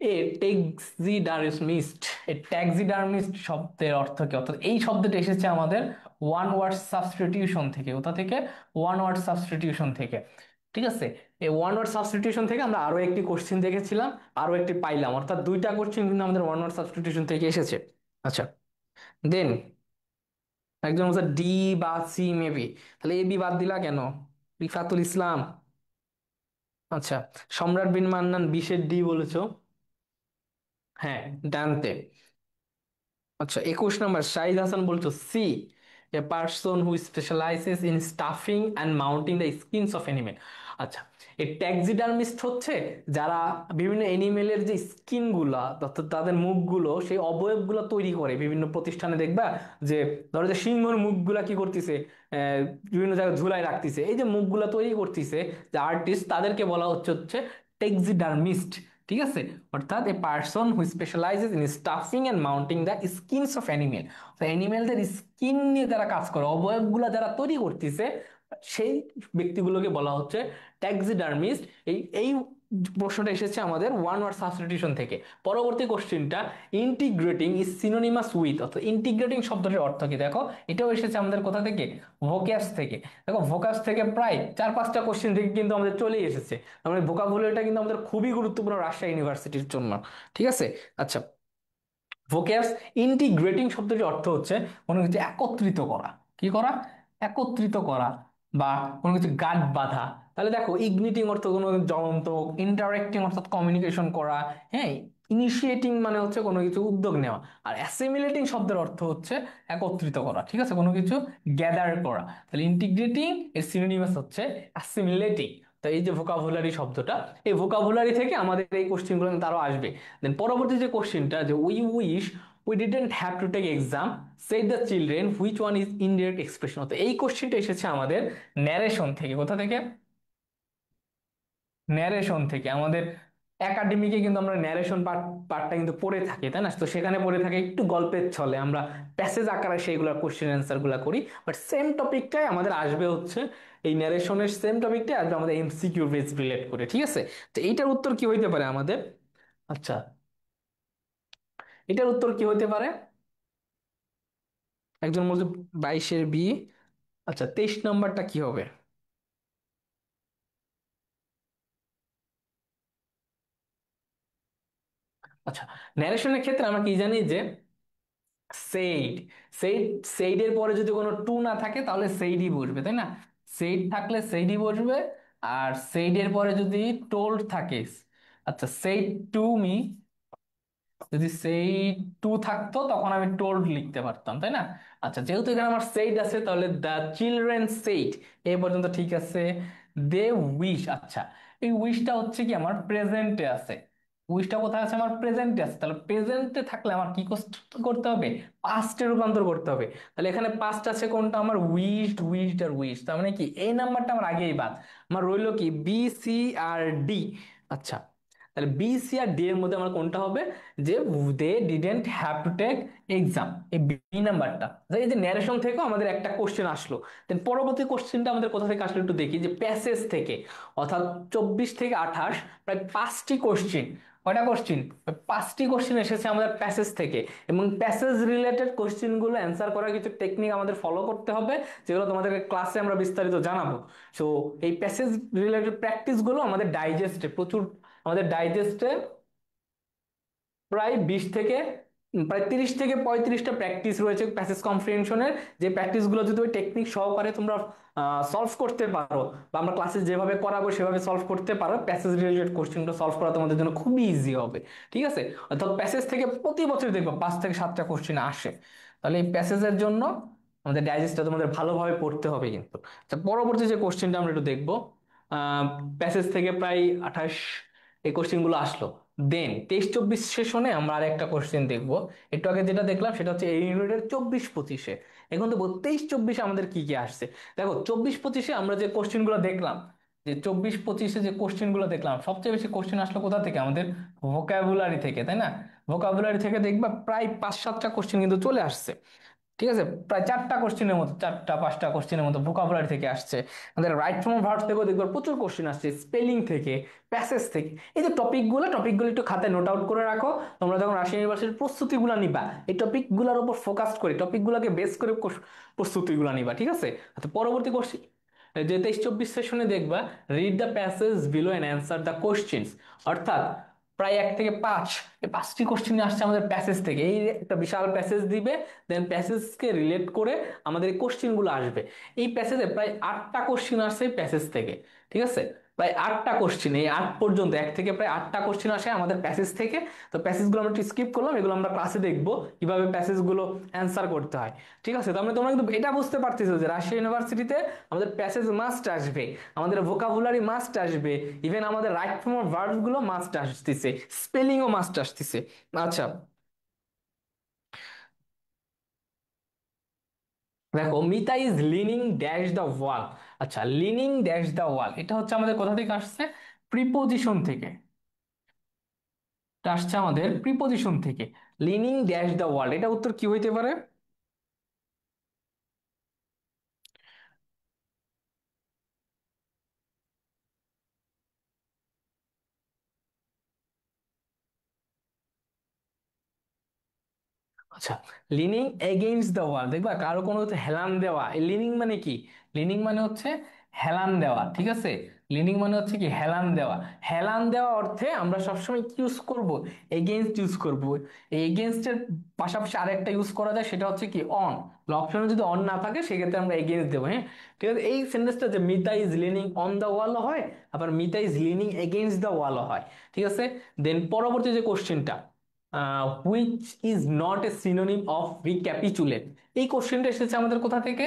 এ ট্যাক্সিডারমিস্ট, এই ট্যাক্সিডারমিস্ট শব্দের অর্থ কি? অর্থাৎ এই শব্দটা এসেছে আমাদের ওয়ান ওয়ার্ড সাবস্টিটিউশন থেকে। কোথা থেকে? ওয়ান ওয়ার্ড সাবস্টিটিউশন থেকে। ঠিক আছে, এই ওয়ান ওয়ার্ড সাবস্টিটিউশন থেকে আমরা আরো একটি কোশ্চেন দেখেছিলাম, আরো একটি পাইলাম, অর্থাৎ দুইটা কোশ্চেন কিন্তু আমাদের ওয়ান ওয়ার্ড সাবস্টিটিউশন থেকে এসেছে। আচ্ছা, দেন একজন বলছে ডি বা সি মেবি, তাহলে এ বি বাদ দিলা কেন? রিফাতুল ইসলাম। আচ্ছা, সম্রাট বিন মান্নান 20-এর ডি বলেছো। হ্যাঁ, ডানতে। আচ্ছা, 21 নম্বর শাহিদ হাসান বলছো C, a person who specialises in stuffing and mounting the skins of animal. আচ্ছা, এই ট্যাক্সিডার্মিস্ট হচ্ছে যারা বিভিন্ন এনিমেলের যে স্কিন গুলা, অর্থাৎ তাদের মুখগুলো, সেই অবয়বগুলো তৈরি করে বিভিন্ন প্রতিষ্ঠানে দেখবা, যে ধরো যে সিংহর মুখগুলা কি করতেছে, বিভিন্ন জায়গায় ঝুলাই রাখতেছে, এই যে মুখগুলা তৈরি করতেছে যে আর্টিস্ট, তাদেরকে বলা হচ্ছে হচ্ছে ট্যাক্সিডার্মিস্ট। ঠিক আছে, অর্থাৎ a person who specialises in stuffing and mounting the skins of animal. অ্যানিমেলদের স্কিন নিয়ে যারা কাজ করে, অবয়বগুলো যারা তৈরি করতেছে, সেই ব্যক্তিগুলোকে বলা হচ্ছে ট্যাক্সিডার্মিস্ট। এই এই প্রশ্নটা এসেছে আমাদের ওয়ান ওয়ার্ড সাবস্টিটিউশন থেকে। পরবর্তী কোশ্চেনটা, ইন্টিগ্রেটিং ইজ সিনোনিমাস উইথ, অর্থাৎ ইন্টিগ্রেটিং শব্দটির অর্থ কি? দেখো, এটাও এসেছে আমাদের কোথা থেকে? ভোক্যাবস থেকে। দেখো, ভোক্যাবস থেকে প্রায় 4-5টা কোশ্চেন থেকে কিন্তু আমাদের চলেই এসেছে। মানে ভোকাবুলারিটা কিন্তু আমাদের খুবই গুরুত্বপূর্ণ রাজশাহী ইউনিভার্সিটির জন্য। ঠিক আছে, আচ্ছা, ভোক্যাবস ইন্টিগ্রেটিং শব্দটির অর্থ হচ্ছে কোনো কিছু একত্রিত করা। কি করা? একত্রিত করা, বা কোনো কিছু গাঁট বাঁধা। তাহলে দেখো, ইগনিটিং অর্থ কোনো জ্বলন্ত, ইন্টারেক্টিং অর্থাৎ কমিউনিকেশন করা, হ্যাঁ, ইনিশিয়েটিং মানে হচ্ছে কোনো কিছু উদ্যোগ নেওয়া, আর অ্যাসিমিলেটিং শব্দের অর্থ হচ্ছে একত্রিত করা। ঠিক আছে, কোনো কিছু গ্যাদার করা। তাহলে ইন্টিগ্রেটিং এর সিনোনিমাস হচ্ছে অ্যাসিমিলেটিং। তো এই যে ভোকাবুলারি শব্দটা, এই ভোকাবুলারি থেকে আমাদের এই কোশ্চেনগুলো কিন্তু আরো আসবে। দেন পরবর্তী যে কোশ্চেনটা, যে we wish we didn't have to take exam, said the children, which one is indirect expression. তো এই কোশ্চেনটা এসেছে আমাদের ন্যারেশন থেকে। কোথা থেকে? ন্যারেশন থেকে। আমাদের একাডেমিকে কিন্তু আমরা ন্যারেশন পার্টটা কিন্তু পড়ে থাকি, তাই না? তো সেখানে পড়ে থাকে একটু গল্পের ছলে, আমরা প্যাসেজ আকারে সেইগুলো কোশ্চেন অ্যান্সার গুলা করি। বাট সেম টপিকটাই আমাদের আসবে হচ্ছে, এই ন্যারেশনের সেম টপিকটাই আসবে আমাদের এমসিকিউ বেস রিলেট করে। ঠিক আছে, তো এইটার উত্তর কি হইতে পারে আমাদের? আচ্ছা, এটার উত্তর কি হইতে পারে? একজন বলছে 22-এর বি। আচ্ছা, 23 নম্বরটা কি হবে? আচ্ছা, ন্যারেশনের ক্ষেত্রে আমরা কি জানি যে সেইড, সেইড, সেইডের পরে যদি কোনো টু না থাকে তাহলে সেইডই বসবে, তাই না? সেইড থাকলে সেইডই বসবে। আর সেইডের পরে যদি টোল্ড থাকে, আচ্ছা, সেইড টু মি, যদি সেই টু থাকতো তখন আমি টোল্ড লিখতে পারতাম, তাই না? আচ্ছা, যেহেতু এখানে আমার সেইড আছে, তাহলে দ্য চিলড্রেন সেইড এই পর্যন্ত ঠিক আছে। দে উইশ, আচ্ছা, এই উইশটা হচ্ছে কি আমার প্রেজেন্টে আছে। উইশটা কোথায় আছে? আমার প্রেজেন্টে আছে। তাহলে প্রেজেন্টে থাকলে আমার কি করতে হবে? পাস্টে রূপান্তর করতে হবে। তাহলে এখানে পাস্ট আছে কোনটা? আমার উইশড, উইশড আর উইশ। তার মানে কি এই নাম্বারটা আমার আগেই বাদ। আমার রইলো কি বি, সি আর ডি। আচ্ছা, তাহলে বি, সি আর ডি এর মধ্যে আমার কোনটা হবে? যে they didn't have to take exam, এই বি নাম্বারটা। এই যে ন্যারেশন থেকেও আমাদের একটা কোশ্চেন আসলো, দেন পরবর্তী কোশ্চেনটা আমাদের কোথা থেকে আসলো একটু দেখি, যে প্যাসেজ থেকে। অর্থাৎ 24 থেকে 28, প্রায় 5টি কোশ্চেন। কয়টা কোশ্চেন? 5টি কোশ্চেন এসেছে আমাদের প্যাসেজ থেকে। এবং প্যাসেজ রিলেটেড কোশ্চেন গুলো অ্যান্সার করার কিছু টেকনিক আমাদের ফলো করতে হবে, যেগুলো তোমাদেরকে ক্লাসে আমরা বিস্তারিত জানাবো। সো এই প্যাসেজ রিলেটেড প্র্যাকটিস গুলো আমাদের ডাইজেস্টে প্রচুর, আমাদের ডাইজেস্টে প্রায় 30 থেকে 35টা প্র্যাকটিস রয়েছে প্যাসেজ কম্প্রিহেনশনের। যে প্র্যাকটিস গুলো যদি ওই টেকনিক সহকারে তোমরা সলভ করতে পারো, বা আমরা ক্লাসে যেভাবে করাবো সেভাবে সলভ করতে পারো, প্যাসেজ রিলেটেড কোশ্চেনটা সলভ করা তোমাদের জন্য খুবই ইজি হবে। ঠিক আছে? অর্থাৎ প্যাসেজ থেকে প্রতি বছর দেখবো 5 থেকে 7টা কোশ্চেন আসে। তাহলে এই প্যাসেজের জন্য আমাদের ডাইজেস্টটা তোমাদের ভালোভাবে পড়তে হবে কিন্তু। আচ্ছা, পরবর্তী যে কোশ্চেনটা আমরা একটু দেখবো, প্যাসেজ থেকে প্রায় 28 এই কোশ্চেন গুলো আসলো। দেন 23-24 সেশনে আমরা আর একটা কোশ্চেন দেখবো। একটু আগে যেটা দেখলাম সেটা হচ্ছে এই ইউনিটের 24-25-এ। এখন দেখবো 23-24-এ আমাদের কি কি আসছে। দেখো 24-25-এ আমরা যে কোশ্চেন গুলো দেখলাম, যে 24-25-এ যে কোশ্চেন গুলো দেখলাম, সবচেয়ে বেশি কোশ্চেন আসলো কোথা থেকে? আমাদের ভোকাবুলারি থেকে, তাই না? ভোকাবুলারি থেকে দেখবা প্রায় 5-7টা কোশ্চেন কিন্তু চলে আসছে। ঠিক আছে, প্রায় 4টা কোশ্চেনের মতো, 4টা 5টা কোশ্চেনের মতো ভোকাবুলারি থেকে আসছে। আমাদের রাইট ফ্রম ভার্বস থেকেও দেখবার প্রচুর কোশ্চেন আসছে, স্পেলিং থেকে, প্যাসেজ থেকে। এই যে টপিকগুলো একটু খাতায় নোট আউট করে রাখো। তোমরা যখন রাজশাহী ইউনিভার্সিটির প্রস্তুতিগুলো নিবা, এই টপিকগুলোর উপর ফোকাস করে, টপিকগুলোকে বেস করে প্রস্তুতিগুলো নিবা। ঠিক আছে? তো পরবর্তী কোশ্চেন যে 23-24 সেশনে দেখবা, read the passage below and answer the questions. অর্থাৎ প্রায় 1 থেকে 5, এই 5টি কোশ্চেন আসছে আমাদের প্যাসেজ থেকে। এই একটা বিশাল প্যাসেজ দিবে, দেন প্যাসেজকে রিলেট করে আমাদের এই কোশ্চেন গুলো আসবে। এই প্যাসেজে প্রায় 8টা কোশ্চেন আসছে এই প্যাসেজ থেকে। ঠিক আছে? প্রায় 8টা কোশ্চেন, এই 8 পর্যন্ত 1 থেকে প্রায় 8টা কোশ্চেন আসে আমাদের প্যাসেজ থেকে। তো প্যাসেজ গুলো আমরা স্কিপ করলাম, এগুলো আমরা ক্লাসে দেখবো কিভাবে প্যাসেজ গুলো অ্যান্সার করতে হয়। ঠিক আছে? তার মানে তোমরা কিন্তু এটা বুঝতে পারতেছো যে রাজশাহী ইউনিভার্সিটিতে আমাদের প্যাসেজ মাস্ট আসবে, আমাদের ভোকাবুলারি মাস্ট আসবে, ইভেন আমাদের রাইট ফর্ম অফ ভার্বস গুলো মাস্ট আসতেছে, স্পেলিংও মাস্ট আসতেছে। আচ্ছা, দেখো Mita is leaning dash the wall. আচ্ছা, লিনিং ড্যাশ দ্য ওয়াল এটা হচ্ছে আমাদের কোথা থেকে আসছে? প্রিপোজিশন থেকে। এটা আসছে আমাদের প্রিপোজিশন থেকে। লিনিং ড্যাশ দ্য ওয়াল, এটা উত্তর কি হইতে পারে? আচ্ছা, লিনিং এগেইনস্ট দ্য ওয়াল, দেখবা কারো কোনো হচ্ছে হেলান দেওয়া। এই লিনিং মানে কি? লিনিং মানে হচ্ছে হেলান দেওয়া। ঠিক আছে? লিনিং মানে হচ্ছে কি হেলান দেওয়া। হেলান দেওয়া অর্থে আমরা সবসময় কি ইউজ করব? এগেইনস্ট ইউজ করব। এই এগেইনস্ট এর পাশাপাশি আরেকটা ইউজ করা যায়, সেটা হচ্ছে কি অন। অপশনে যদি অন না থাকে সেক্ষেত্রে আমরা এগেইনস্ট দেবো। হ্যাঁ, ঠিক আছে? এই সেন্টেন্সটা যে Mita is leaning on the wall হয়, আবার Mita is leaning against the wall হয়। ঠিক আছে? দেন পরবর্তী যে কোশ্চেনটা, which is not a synonym of recapitulate, এই কোশ্চেনটা এসেছে আমাদের কোথা থেকে?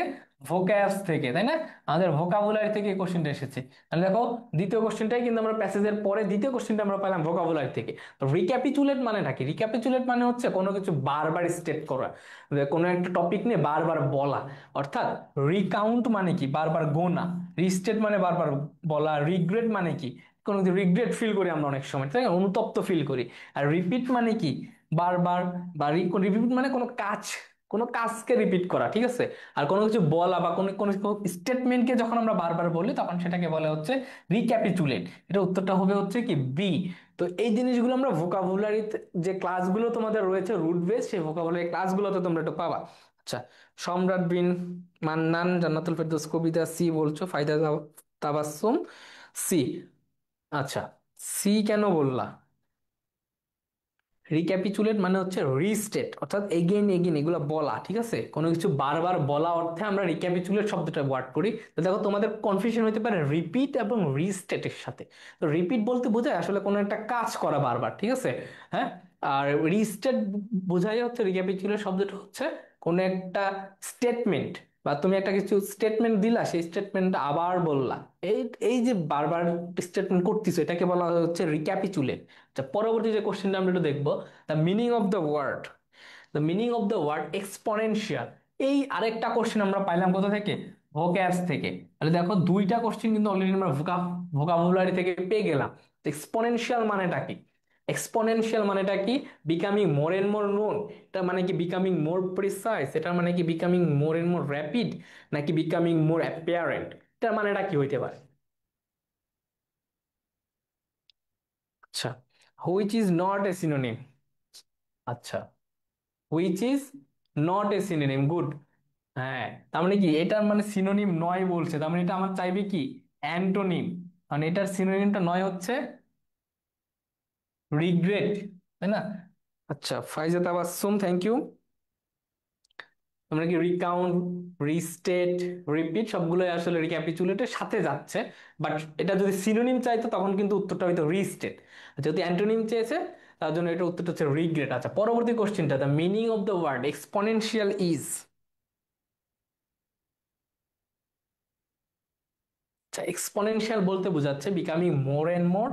ভোক্যাবস থেকে, তাই না? আমাদের ভোকাবুলারি থেকে এই কোশ্চেনটা এসেছে। তাহলে দেখো দ্বিতীয় কোশ্চেনটাই কিন্তু আমরা প্যাসেজের পরে দ্বিতীয় কোশ্চেনটা আমরা পেলাম ভোকাবুলারি থেকে। তো রিক্যাপিচুলেট মানেটা কি? রিক্যাপিচুলেট মানে হচ্ছে কোনো কিছু বারবার স্টেট করা, যে কোনো একটা টপিক নিয়ে বারবার বলা। অর্থাৎ রিকাউন্ট মানে কি? বারবার গোনা। রিস্টেট মানে বারবার বলা। রিগ্রেট মানে কি? কোনো কিছু রিগ্রেট ফিল করি আমরা অনেক সময়, তাই না? অনুতপ্ত ফিল করি। আর রিপিট মানে কি? বারবার, বা রিপিট মানে কোনো কাজ, কোনো কাজকে রিপিট করা। ঠিক আছে? আর কোনো কিছু বলা বা কোনো কোনো স্টেটমেন্টকে যখন আমরা বারবার বলি তখন সেটাকে বলা হচ্ছে রিক্যাপিচুলেট। এটা উত্তরটা হবে হচ্ছে কি বি। তো এই জিনিসগুলো আমরা ভোকাবুলারি যে ক্লাসগুলো তোমাদের রয়েছে রুট বেস, সেই ভোকাবুলারি ক্লাসগুলোতে তোমরা একটু পাবা। আচ্ছা, সম্রাট বিন মান্নান জান্নাতুল ফেরদৌস কবিতা সি বলছো, ফায়দা তাবাসসুম সি। আচ্ছা, সি কেন বললা? রিক্যাপিচুলেট মানে হচ্ছে রিস্টেট, অর্থাৎ এগেইন এগেইন এগুলো বলা। ঠিক আছে? কোনো কিছু বারবার বলা অর্থে আমরা রিক্যাপিচুলেট শব্দটা ওয়ার্ড করি। তো দেখো তোমাদের কনফিউশন হতে পারে রিপিট এবং রিস্টেটের সাথে। তো রিপিট বলতে বোঝায় আসলে কোনো একটা কাজ করা বারবার। ঠিক আছে? হ্যাঁ, আর রিস্টেট বোঝাই হচ্ছে, রিক্যাপিচুলেট শব্দটা হচ্ছে কোন একটা স্টেটমেন্ট, বা তুমি একটা কিছু স্টেটমেন্ট দিলা, সেই স্টেটমেন্টটা আবার বললা, এই এই যে বারবার স্টেটমেন্ট করতেছো, এটাকে বলা হচ্ছে রিক্যাপিচুলেট। আচ্ছা, পরবর্তী যে কোশ্চেনটা আমরা একটু দেখবো, the meaning of the word, the meaning of the word exponential. এই আরেকটা কোশ্চেন আমরা পাইলাম কোথা থেকে? ভোক্যাবস থেকে। তাহলে দেখো দুইটা কোশ্চেন কিন্তু অলরেডি আমরা ভোকাবুলারি থেকে পেয়ে গেলাম। এক্সপোনেনশিয়াল মানেটা কি? এক্সপোনেনশিয়াল মানেটা কি? Becoming more and more known, এটা মানে কি বিকামিং মোর প্রিসাইজ, এটা মানে কি becoming more and more rapid, নাকি বিকামিং মোর অ্যাপিয়ারেন্ট, এটার মানেটা কি হইতে পারে? আচ্ছা, which is not a synonym. আচ্ছা, which is not a synonym, good. হ্যাঁ, তার মানে কি এটার মানে সিনোনিম নয় বলছে, তার মানে এটা আমার চাইবে কি অ্যান্টোনিম, মানে এটার সিনোনিমটা নয় হচ্ছে রিগ্রেট, তাই না? আচ্ছা, ফাইজা তাবাসসুম, থ্যাংক ইউ। আমরা কি রিকাউন্ট, রিস্টেট, রিপিট সবগুলোই আসলে রিক্যাপিচুলেটের সাথে যাচ্ছে, বাট এটা যদি সিনোনিম চাইতো তখন কিন্তু উত্তরটা হইতো রিস্টেট। যদি অ্যান্টোনিম চেয়েছে তার জন্য এটা উত্তরটা হচ্ছে রিগ্রেট। আচ্ছা, পরবর্তী কোশ্চেনটা, the meaning of the word exponential is. আচ্ছা, এক্সপোনেনশিয়াল বলতে বোঝাচ্ছে becoming more and more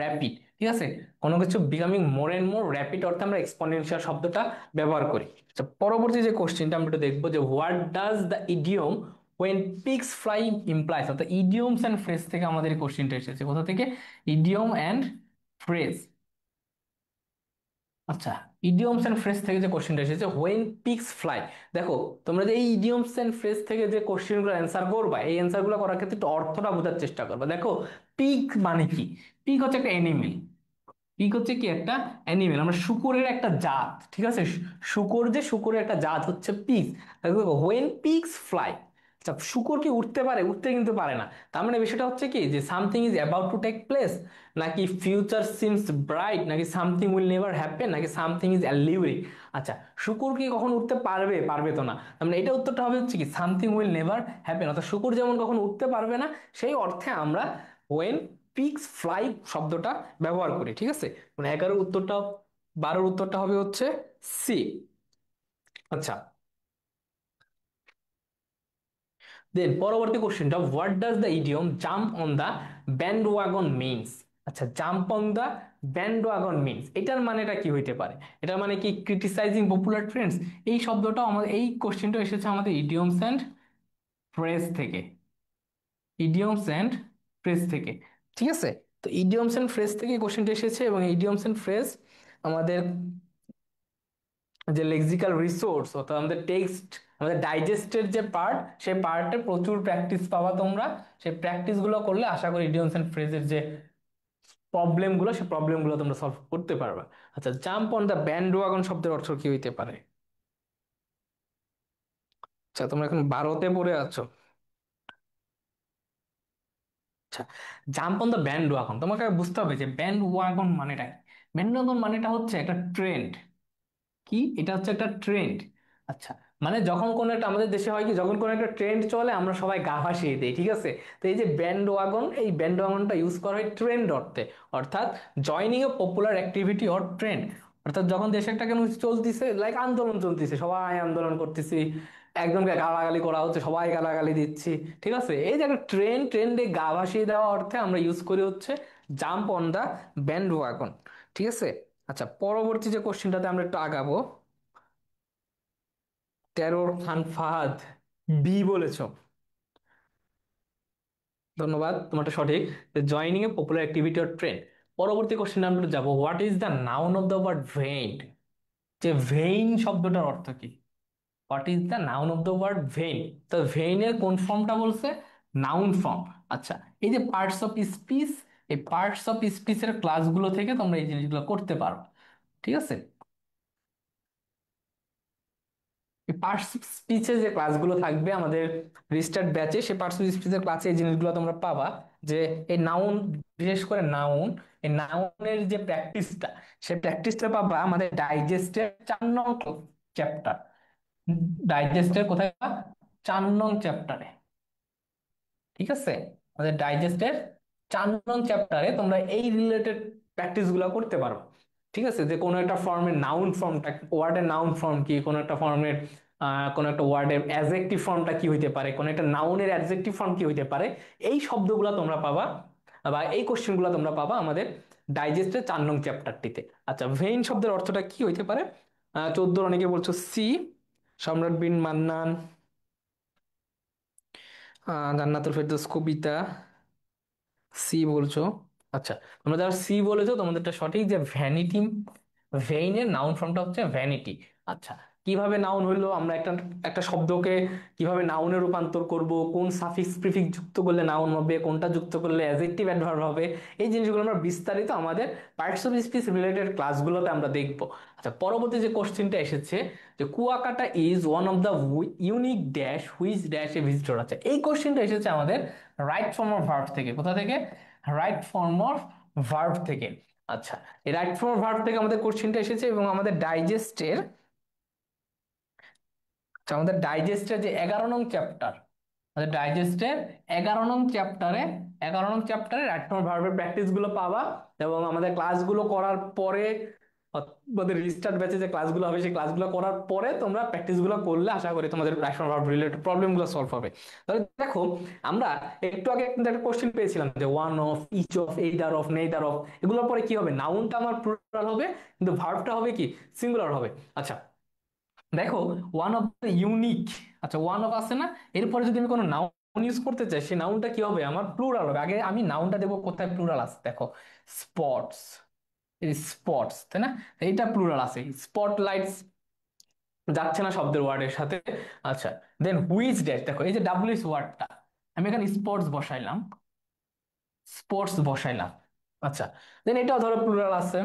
rapid, ঠিক আছে? কোনো কিছু becoming more and more rapid অর্থে আমরা এক্সপোনেনশিয়াল শব্দটা ব্যবহার করি। আচ্ছা, পরবর্তী যে কোশ্চেনটা আমরা একটু দেখবো, যে what does the idiom when pigs fly implies. অর্থাৎ ইডিয়মস এন্ড ফ্রেজ থেকে আমাদের এই কোশ্চেনটা এসেছে, কোথা থেকে? Idiom and phrase. আচ্ছা, ইডিয়মস এন্ড ফ্রেজ থেকে যে কোশ্চেনটা এসেছে, হোয়েন পিগস ফ্লাই। দেখো, তোমরা যে এই ইডিয়মস এন্ড ফ্রেজ থেকে যে কোশ্চেনগুলো অ্যান্সার করবা, এই অ্যান্সারগুলো করার ক্ষেত্রে একটু অর্থটা বোঝার চেষ্টা করবা। দেখো, পিগ মানে কি? পিগ হচ্ছে একটা অ্যানিমেল। পিগ হচ্ছে কি একটা অ্যানিমেল, আমরা শুকরের একটা জাত, ঠিক আছে? শুকর, যে শুকরের একটা জাত হচ্ছে পিগ। দেখো, হোয়েন পিগস ফ্লাই, আচ্ছা শুকর কি উঠতে পারে? উঠতে কিন্তু পারে না। তার মানে বিষয়টা হচ্ছে কি, যে something is about to take place, নাকি ফিউচার সিমস ব্রাইট, নাকি সামথিং উইল নেভার হ্যাপেন, নাকি সামথিং ইজ অ্যালিউরিং। আচ্ছা, শুকর কি কখন উঠতে পারবে? পারবে তো না। তার মানে এটা উত্তরটা হবে হচ্ছে কি সামথিং উইল নেভার হ্যাপেন, অর্থাৎ শুকর যেমন কখন উঠতে পারবে না, সেই অর্থে আমরা ওয়েন পিগস ফ্লাই শব্দটা ব্যবহার করি, ঠিক আছে? মানে 11 উত্তরটা, 12 উত্তরটা হবে হচ্ছে সি। আচ্ছা, দেন পরবর্তী কোশ্চেনটা, what does the idiom jump on the bandwagon means. আচ্ছা, jump on the bandwagon means, এটার মানেটা কি হইতে পারে? এটার মানে কি ক্রিটিসাইজিং পপুলার ট্রেন্ডস? এই শব্দটা আমাদের, এই কোশ্চেনটা এসেছে আমাদের ইডিয়মস অ্যান্ড ফ্রেজ থেকে, ইডিয়মস অ্যান্ড ফ্রেজ থেকে, ঠিক আছে? তো ইডিয়মস অ্যান্ড ফ্রেজ থেকে কোশ্চেনটা এসেছে, এবং ইডিয়মস অ্যান্ড ফ্রেজ আমাদের যে লেক্সিক্যাল রিসোর্স, অর্থাৎ আমাদের টেক্সট, আমাদের ডাইজেস্টের যে পার্ট, সেই পার্টে প্রচুর প্র্যাকটিস পাবা তোমরা। সেই প্র্যাকটিস গুলো করলে আশা করি ইডিয়মস এন্ড ফ্রেজের যে প্রবলেম গুলো, সেই প্রবলেম গুলো তোমরা সলভ করতে পারবা। আচ্ছা, jump on the band wagon শব্দের অর্থ কি হইতে পারে? আচ্ছা, তোমরা এখন 12তে পড়ে আছো। আচ্ছা, jump on the band wagon, তোমাকে বুঝতে হবে যে ব্যান্ড ওয়াগন মানেটা কি। ব্যান্ড ওয়াগন মানেটা হচ্ছে একটা ট্রেন্ড। কি এটা হচ্ছে একটা ট্রেন্ড। আচ্ছা, মানে যখন কোনো একটা, আমাদের দেশে হয় কি, যখন কোনো একটা ট্রেন্ড চলে আমরা সবাই গা ভাসিয়ে দিই, ঠিক আছে? তো এই যে ব্যান্ড ওয়াগন, এই ব্যান্ড ওয়াগনটা ইউজ করা হয় ট্রেন্ড অর্থে, অর্থাৎ joining a popular activity or trend. অর্থাৎ যখন দেশে একটা কেন চলতিছে, লাইক আন্দোলন চলতিছে, সবাই আন্দোলন করতেছি, একজনকে গালাগালি করা হচ্ছে, সবাই গালাগালি দিচ্ছি, ঠিক আছে? এই যে একটা ট্রেন্ড, ট্রেন্ডে গা ভাসিয়ে দেওয়া অর্থে আমরা ইউজ করি হচ্ছে jump on the bandwagon, ঠিক আছে? আচ্ছা, পরবর্তী যে কোশ্চেনটাতে আমরা একটু আগাবো, টেরর খান ফাহাদ, বি বলেছো, ধন্যবাদ, তোমারটা সঠিক। Joining a popular activity or trend. পরবর্তী কোশ্চেন আমরা একটু যাবো, what is the noun of the word vain. যে ভেইন শব্দটার অর্থ কি? What is the noun of the word vain. তো ভেইনের কোন ফর্মটা বলছে? Noun form. আচ্ছা, এই যে পার্টস অফ স্পিচ, এই পার্টস অফ স্পিচের ক্লাসগুলো থেকে তোমরা এই জিনিসগুলো করতে পারো, ঠিক আছে? পার্টস স্পিচের যে ক্লাসগুলো থাকবে আমাদের রিস্টার্ট ব্যাচে, সেই পার্টস অফ স্পিচের ক্লাসে এই জিনিসগুলো তোমরা পাবা। যে এই নাউন, বিশেষ করে নাউন, এই নাউনের যে প্র্যাকটিসটা, সেই প্র্যাকটিসটা পাবা আমাদের ডাইজেস্টের 4 নং চ্যাপ্টার। ডাইজেস্টের কোথায় পাবা? 4 নং চ্যাপ্টারে, ঠিক আছে? আমাদের ডাইজেস্টের 4 নং চ্যাপ্টারে তোমরা এই রিলেটেড প্র্যাকটিস গুলো করতে পারো। ঠিক আছে, যে কোনো একটা ফর্মের নাউন ফর্মটা, ওয়ার্ডের নাউন ফর্ম কি, কোনো একটা ফর্মের কোনো একটা ওয়ার্ডের অ্যাডজেক্টিভ ফর্মটা কি হইতে পারে, কোনো একটা নাউনের অ্যাডজেক্টিভ ফর্ম কি হইতে পারে, এই শব্দগুলো তোমরা পাবা বা এই কোশ্চেনগুলো তোমরা পাবা আমাদের ডাইজেস্টের 4 নং চ্যাপ্টারটিতে। আচ্ছা, ভেইন শব্দের অর্থটা কি হইতে পারে? 14 অনেকে বলছো সি, সম্রাট বিন মান্নান, জান্নাতুল ফেরদৌস কবিতা, সি বলছো। আচ্ছা, তোমরা যারা সি বলেছো তোমাদেরটা সঠিক, যে ভ্যানিটি, ভেইনের নাউন ফর্মটা হচ্ছে ভ্যানিটি। আচ্ছা, কিভাবে নাউন হইলো, আমরা একটা একটা শব্দকে কিভাবে নাউনে রূপান্তর করব, কোন সাফিক্স প্রিফিক্স যুক্ত করলে নাউন হবে, কোনটা যুক্ত করলে অ্যাডজেক্টিভ অ্যাডভার্ব হবে, এই জিনিসগুলো আমরা বিস্তারিত আমাদের পার্টস অফ স্পিচ রিলেটেড ক্লাসগুলোতে আমরা দেখব। আচ্ছা, পরবর্তী যে কোশ্চেনটা এসেছে, যে Kuakata is one of the unique dash which dash a visitor. আছে, এই কোশ্চেনটা এসেছে আমাদের রাইট ফর্ম অফ ভার্ব থেকে। কোথা থেকে? রাইট ফর্ম অফ ভার্ব থেকে। আচ্ছা, এই রাইট ফর্ম অফ ভার্ব থেকে আমাদের কোশ্চেনটা এসেছে, এবং আমাদের ডাইজেস্টের, আমাদের ডাইজেস্টের যে 11 নং চ্যাপ্টার, আমাদের ডাইজেস্টের 11 নং চ্যাপ্টারে, 11 নং চ্যাপ্টারে রাইট ফর্ম ভার্বের প্র্যাকটিস গুলো পাবা। এবং আমাদের ক্লাসগুলো করার পরে, আমাদের রিস্টার্ট ব্যাচে যে ক্লাসগুলো হবে সেই ক্লাসগুলো করার পরে তোমরা প্র্যাকটিস গুলো করলে আশা করি তোমাদের right form verb related problem গুলো সলভ হবে। তাহলে দেখো, আমরা একটু আগে কিন্তু একটা কোশ্চেন পেয়েছিলাম যে one of, each of, either of, neither of, এগুলোর পরে কি হবে? নাউনটা আমার প্লুরাল হবে, কিন্তু ভার্বটা হবে কি? সিঙ্গুলার হবে। আচ্ছা, দেখো, ওয়ান অফ দ্য ইউনিক, আচ্ছা ওয়ান অফ আছে না, এরপরে যদি আমি কোনো নাউন ইউজ করতে চাই, সেই নাউনটা কি হবে? আমার প্লুরাল হবে। আগে আমি নাউনটা দেবো কোথায় প্লুরাল আছে, দেখো স্পটস, এই স্পটস, তাই না? এইটা প্লুরাল আছে, স্পটলাইটস যাচ্ছে না শব্দের ওয়ার্ডের সাথে। আচ্ছা, দেন হুইচ ড্যাশ, দেখো এই যে ডাব্লিউএস ওয়ার্ডটা, আমি এখানে স্পোর্টস বসাইলাম, স্পোর্টস বসাইলাম। আচ্ছা, দেন এটাও ধরো প্লুরাল আছে,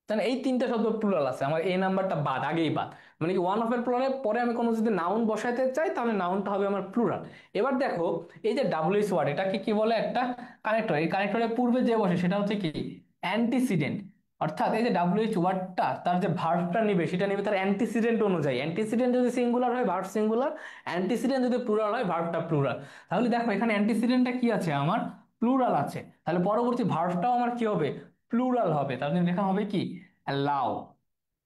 তাহলে এই 3টে শব্দ প্লুরাল আছে, আমার এই নাম্বারটা বাদ, আগেই বাদ। মানে কি, ওয়ান অফ এর প্লুরালে পরে আমি কোনো যদি নাউন বসাইতে চাই তাহলে নাউনটা হবে আমার প্লুরাল। এবার দেখো, এই যে ডাব্লিউএস ওয়ার্ড, এটাকে কি বলে? একটা কানেক্টর। এই কানেক্টরের পূর্বে যে বসে সেটা হচ্ছে কি? অ্যান্টিসিডেন্ট। অর্থাৎ এই যে ডাব্লিউএইচ ওয়ার্ডটা, তার যে ভার্বটা নিবে সেটা নিবে তার অ্যান্টিসিডেন্ট অনুযায়ী। অ্যান্টিসিডেন্ট যদি সিঙ্গুলার হয় ভার্ব সিঙ্গুলার, অ্যান্টিসিডেন্ট যদি প্লুরাল হয় ভার্বটা প্লুরাল। তাহলে দেখো এখানে অ্যান্টিসিডেন্টটা কি আছে? আমার প্লুরাল আছে। তাহলে পরবর্তী ভার্বটাও আমার কি হবে? প্লুরাল হবে। তাহলে লেখা হবে কি? অ্যালাউ।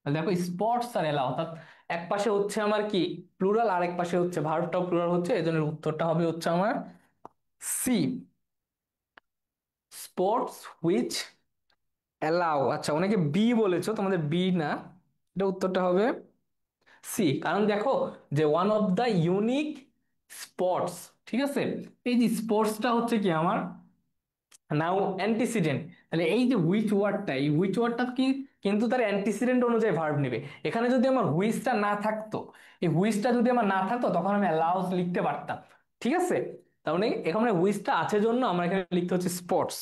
দেখো স্পটস আর এলাও, অর্থাৎ এক পাশে হচ্ছে আমার কি? প্লুরাল, আর এক পাশে হচ্ছে ভার্বটাও প্লুরাল হচ্ছে, এই জন্য উত্তরটা হবে হচ্ছে আমার সি, স্পোর্টস হুইচ অ্যালাউ। আচ্ছা, অনেকে বি বলেছো, তোমাদের বি না, এটা উত্তরটা হবে সি। কারণ দেখো, যে one of the unique sports, ঠিক আছে, এই যে স্পোর্টসটা হচ্ছে কি আমার নাও অ্যান্টিসিডেন্ট। তাহলে এই যে হুইচ ওয়ার্ডটা, এই হুইচ ওয়ার্ডটা কি? কিন্তু তার অ্যান্টিসিডেন্ট অনুযায়ী ভার্ব নেবে। এখানে যদি আমার হুইচটা না থাকতো, এই হুইচটা যদি আমার না থাকতো তখন আমি অ্যালাউস লিখতে পারতাম। ঠিক আছে, তাহলে এখানে হুইচটা আছে জন্য আমরা এখানে লিখতে হচ্ছে স্পোর্টস।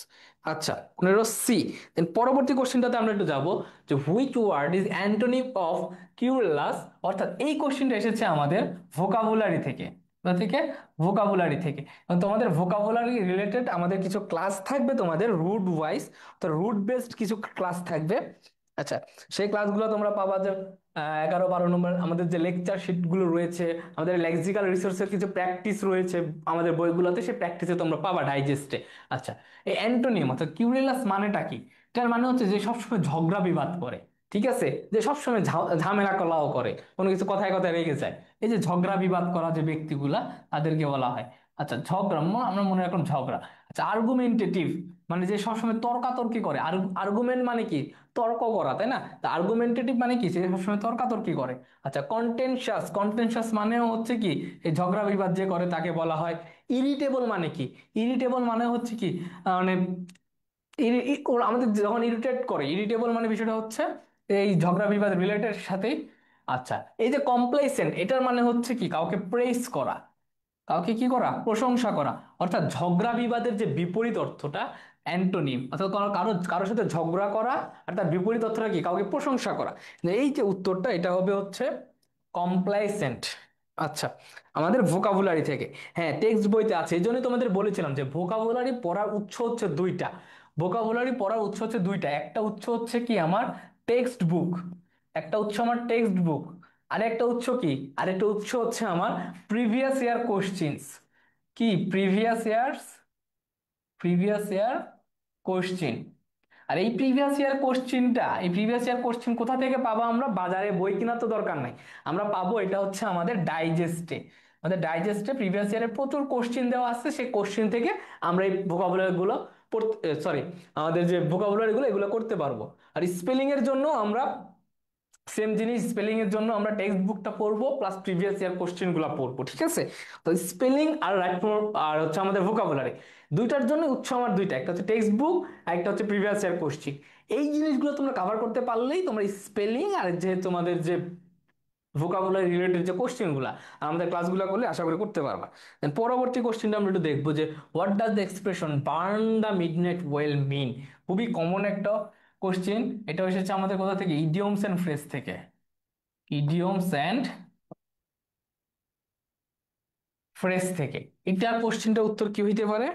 আচ্ছা, 15 সি। দেন পরবর্তী কোশ্চেনটাতে আমরা একটু যাবো, যে which word is antonym of curious. অর্থাৎ এই কোশ্চেনটা এসেছে আমাদের ভোকাবুলারি থেকে। কোথা থেকে? ভোকাবুলারি থেকে। এবং তোমাদের ভোকাবুলারি রিলেটেড আমাদের কিছু ক্লাস থাকবে, তোমাদের রুট ওয়াইজ, তো রুট বেসড কিছু ক্লাস থাকবে। আচ্ছা, সেই ক্লাসগুলো তোমরা পাবা যে 11 12 নম্বর আমাদের যে লেকচার শিট গুলো রয়েছে, আমাদের লেক্সিক্যাল রিসোর্সের কিছু প্র্যাকটিস রয়েছে আমাদের বইগুলোতে, সেই প্র্যাকটিসে তোমরা পাবা ডাইজেস্টে। আচ্ছা, এই অ্যান্টোনিম অর্থাৎ কিউরিলাস মানেটা কি? এটার মানে হচ্ছে যে সবসময় ঝগড়া বিবাদ করে। ঠিক আছে, যে সবসময় ঝামেলা কলাও করে, কোনো কিছু কথায় কথায় রেগে যায়। এই যে ঝগড়া বিবাদ করা যে ব্যক্তিগুলা, তাদেরকে বলা হয়। আচ্ছা, ঝগড়া আমরা মনে রাখলাম ঝগড়া। আচ্ছা, আর্গুমেন্টেটিভ মানে যে সবসময় তর্কাতর্কি করে। আর্গুমেন্ট মানে কি? তর্ক করা, তাই না? তা আর্গুমেন্টেটিভ মানে কি? সে সবসময় তর্কাতর্কি করে। আচ্ছা, কন্টেনশাস, কন্টেনশাস মানে হচ্ছে কি? এই ঝগড়া বিবাদ যে করে তাকে বলা হয়। ইরিটেবল মানে কি? ইরিটেবল মানে হচ্ছে কি? মানে ওরা আমাদের যখন ইরিটেট করে, ইরিটেবল মানে বিষয়টা হচ্ছে এই ঝগড়া বিবাদ রিলেটেড সাথেই। আচ্ছা, এই যে কমপ্লেসেন্ট, এটার মানে হচ্ছে কি? কাউকে প্রেস করা, কাউকে কি করা? প্রশংসা করা। অর্থাৎ ঝগড়া বিবাদের যে বিপরীত অর্থটা অ্যান্টোনিম, অর্থাৎ কারো কারোর সাথে ঝগড়া করা, আর তার বিপরীত অর্থটা কি? কাউকে প্রশংসা করা। এই যে উত্তরটা, এটা হবে হচ্ছে কমপ্লাইসেন্ট। আচ্ছা, আমাদের ভোকাবুলারি থেকে, হ্যাঁ টেক্সট বইতে আছে, এই জন্যই তোমাদের বলেছিলাম যে ভোকাবুলারি পড়ার উৎস হচ্ছে দুইটা। ভোকাবুলারি পড়ার উৎস হচ্ছে দুইটা, একটা উৎস হচ্ছে কি আমার টেক্সট বুক, একটা উৎস আমার টেক্সট বুক, আরেকটা উৎস কি? আরেকটা উৎস হচ্ছে আমার প্রিভিয়াস ইয়ার কোশ্চিনস। কি? Previous year question. আর এই প্রিভিয়াস ইয়ার কোশ্চিন কোথা থেকে পাবো? আমরা বাজারে বই কেনার তো দরকার নাই, আমরা পাবো এটা হচ্ছে আমাদের ডাইজেস্টে। আমাদের ডাইজেস্টে প্রিভিয়াস ইয়ারের প্রচুর কোশ্চিন দেওয়া আছে, সেই কোশ্চিন থেকে আমরা এই ভোকাবুলারি গুলো পড়তে, সরি, আমাদের যে ভোকাবুলারি গুলো এগুলো করতে পারবো। আর স্পেলিং এর জন্য আমরা সেম জিনিস, স্পেলিং এর জন্য আমরা টেক্সট বুকটা পড়বো প্লাস প্রিভিয়াস ইয়ার কোশ্চেন গুলো পড়বো, ঠিক আছে? তো স্পেলিং আর রাইট, আর হচ্ছে আমাদের ভোকাবুলারি, দুইটার জন্য উৎস আমার দুইটা, একটা হচ্ছে টেক্সট বুক আর একটা হচ্ছে প্রিভিয়াস ইয়ার কোশ্চেন। এই জিনিসগুলো তোমরা কভার করতে পারলেই তোমার স্পেলিং আর যে তোমাদের যে ভোকাবুলারি রিলেটেড যে কোশ্চেন গুলা আর আমাদের ক্লাসগুলো করলে আশা করি করতে পারবা। Then পরবর্তী কোশ্চেনটা আমরা একটু দেখবো যে what does the expression burn the midnight oil mean. খুবই কমন একটা কোশ্চেন, এটা এসেছে আমাদের কোথা থেকে? ইডিয়মস এন্ড ফ্রেজ থেকে। ইডিয়মস অ্যান্ড ফ্রেজ থেকে। এটার কোশ্চেনটার উত্তর কি হইতে পারে?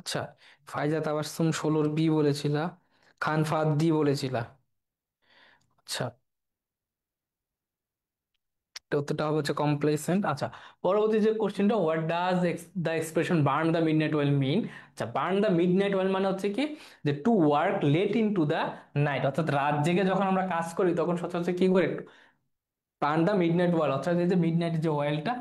আচ্ছা, ফাইজা তাবাসসুম 16 বি বলেছিলা, খান ফাহাদ ডি বলেছিলা। আচ্ছা, এটা উত্তরটা হবে হচ্ছে কমপ্লেসেন্ট। আচ্ছা, পরবর্তী যে কোশ্চেনটা, what does the expression burn the midnight oil mean? আচ্ছা, বার্ন দ্য মিডনাইট ওয়েল মানে হচ্ছে কি, যে to work late into the night, অর্থাৎ রাত জেগে যখন আমরা কাজ করি তখন সচরাচর কি করে বার্ন দ্য মিডনাইট অয়েল, অর্থাৎ এই যে মিডনাইট যে অয়েলটা,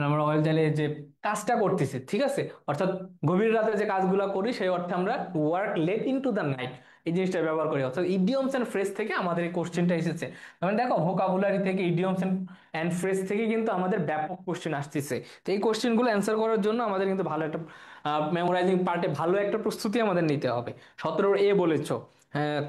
আমরা অয়েল জ্বালিয়ে যে কাজটা করতেছি, ঠিক আছে, অর্থাৎ গভীর রাতে যে কাজগুলো করি সেই অর্থে আমরা work late into the night এই জিনিসটা ব্যবহার করি। অর্থাৎ ইডিয়মস এন্ড ফ্রেজ থেকে আমাদের এই কোশ্চেনটা এসেছে। মানে দেখো, ভোকাবুলারি থেকে, ইডিয়মস এন্ড ফ্রেজ থেকে কিন্তু আমাদের ব্যাপক কোশ্চেন আসতেছে। তো এই কোশ্চেনগুলো অ্যান্সার করার জন্য আমাদের কিন্তু ভালো একটা মেমোরাইজিং পার্টে ভালো একটা প্রস্তুতি আমাদের নিতে হবে। 17 বলেছো, হ্যাঁ,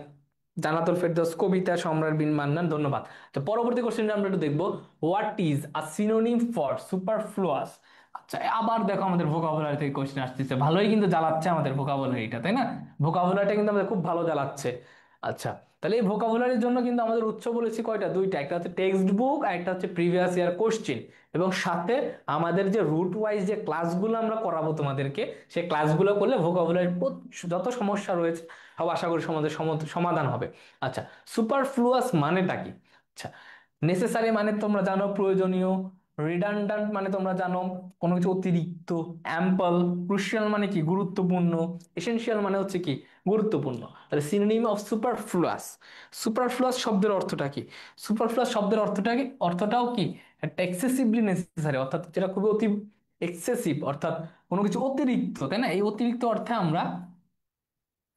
জানাতুল ফেরদৌস কবিতা, সম্রাট বিন মান্নান, ধন্যবাদ। তো পরবর্তী কোশ্চেনটা আমরা একটু দেখবো, what is a synonym for superfluous? আচ্ছা, আবার দেখো আমাদের ভোকাবুলারি থেকে কোশ্চেন আসতেছে, ভালোই কিন্তু জ্বালাচ্ছে আমাদের ভোকাবুলারিটা, তাই না? ভোকাবুলারিটা কিন্তু আমাদের খুব ভালো জ্বালাচ্ছে। আচ্ছা, তাহলে এই ভোকাবুলারির জন্য কিন্তু আমাদের উৎস বলেছি কয়টা? দুইটা, একটা হচ্ছে টেক্সট বুক আর একটা হচ্ছে প্রিভিয়াস ইয়ার কোশ্চেন। এবং সাথে আমাদের যে রুট ওয়াইজ যে ক্লাসগুলো আমরা করাবো তোমাদেরকে, সেই ক্লাসগুলো করলে ভোকাবুলারির যত সমস্যা রয়েছে সব আশা করি সমাধান সমাধান হবে। আচ্ছা, সুপারফ্লুয়াস মানেটা কি? আচ্ছা, নেসেসারি মানে তোমরা জানো প্রয়োজনীয়, রিডান্ডান্ট মানে তোমরা জানো কোনো কিছু অতিরিক্ত, অ্যাম্পল, ক্রুশিয়াল মানে কি গুরুত্বপূর্ণ, এসেনশিয়াল মানে হচ্ছে কি গুরুত্বপূর্ণ। তাহলে সিনোনিম অফ সুপারফ্লুয়াস, সুপারফ্লুয়াস শব্দের অর্থটা কি? সুপারফ্লুয়াস শব্দের অর্থটা কি, অর্থটাও কি একটা এক্সেসিভলি নেসেসারি, অর্থাৎ যেটা খুবই অতি এক্সেসিভ, অর্থাৎ কোনো কিছু অতিরিক্ত, তাই না? এই অতিরিক্ত অর্থে আমরা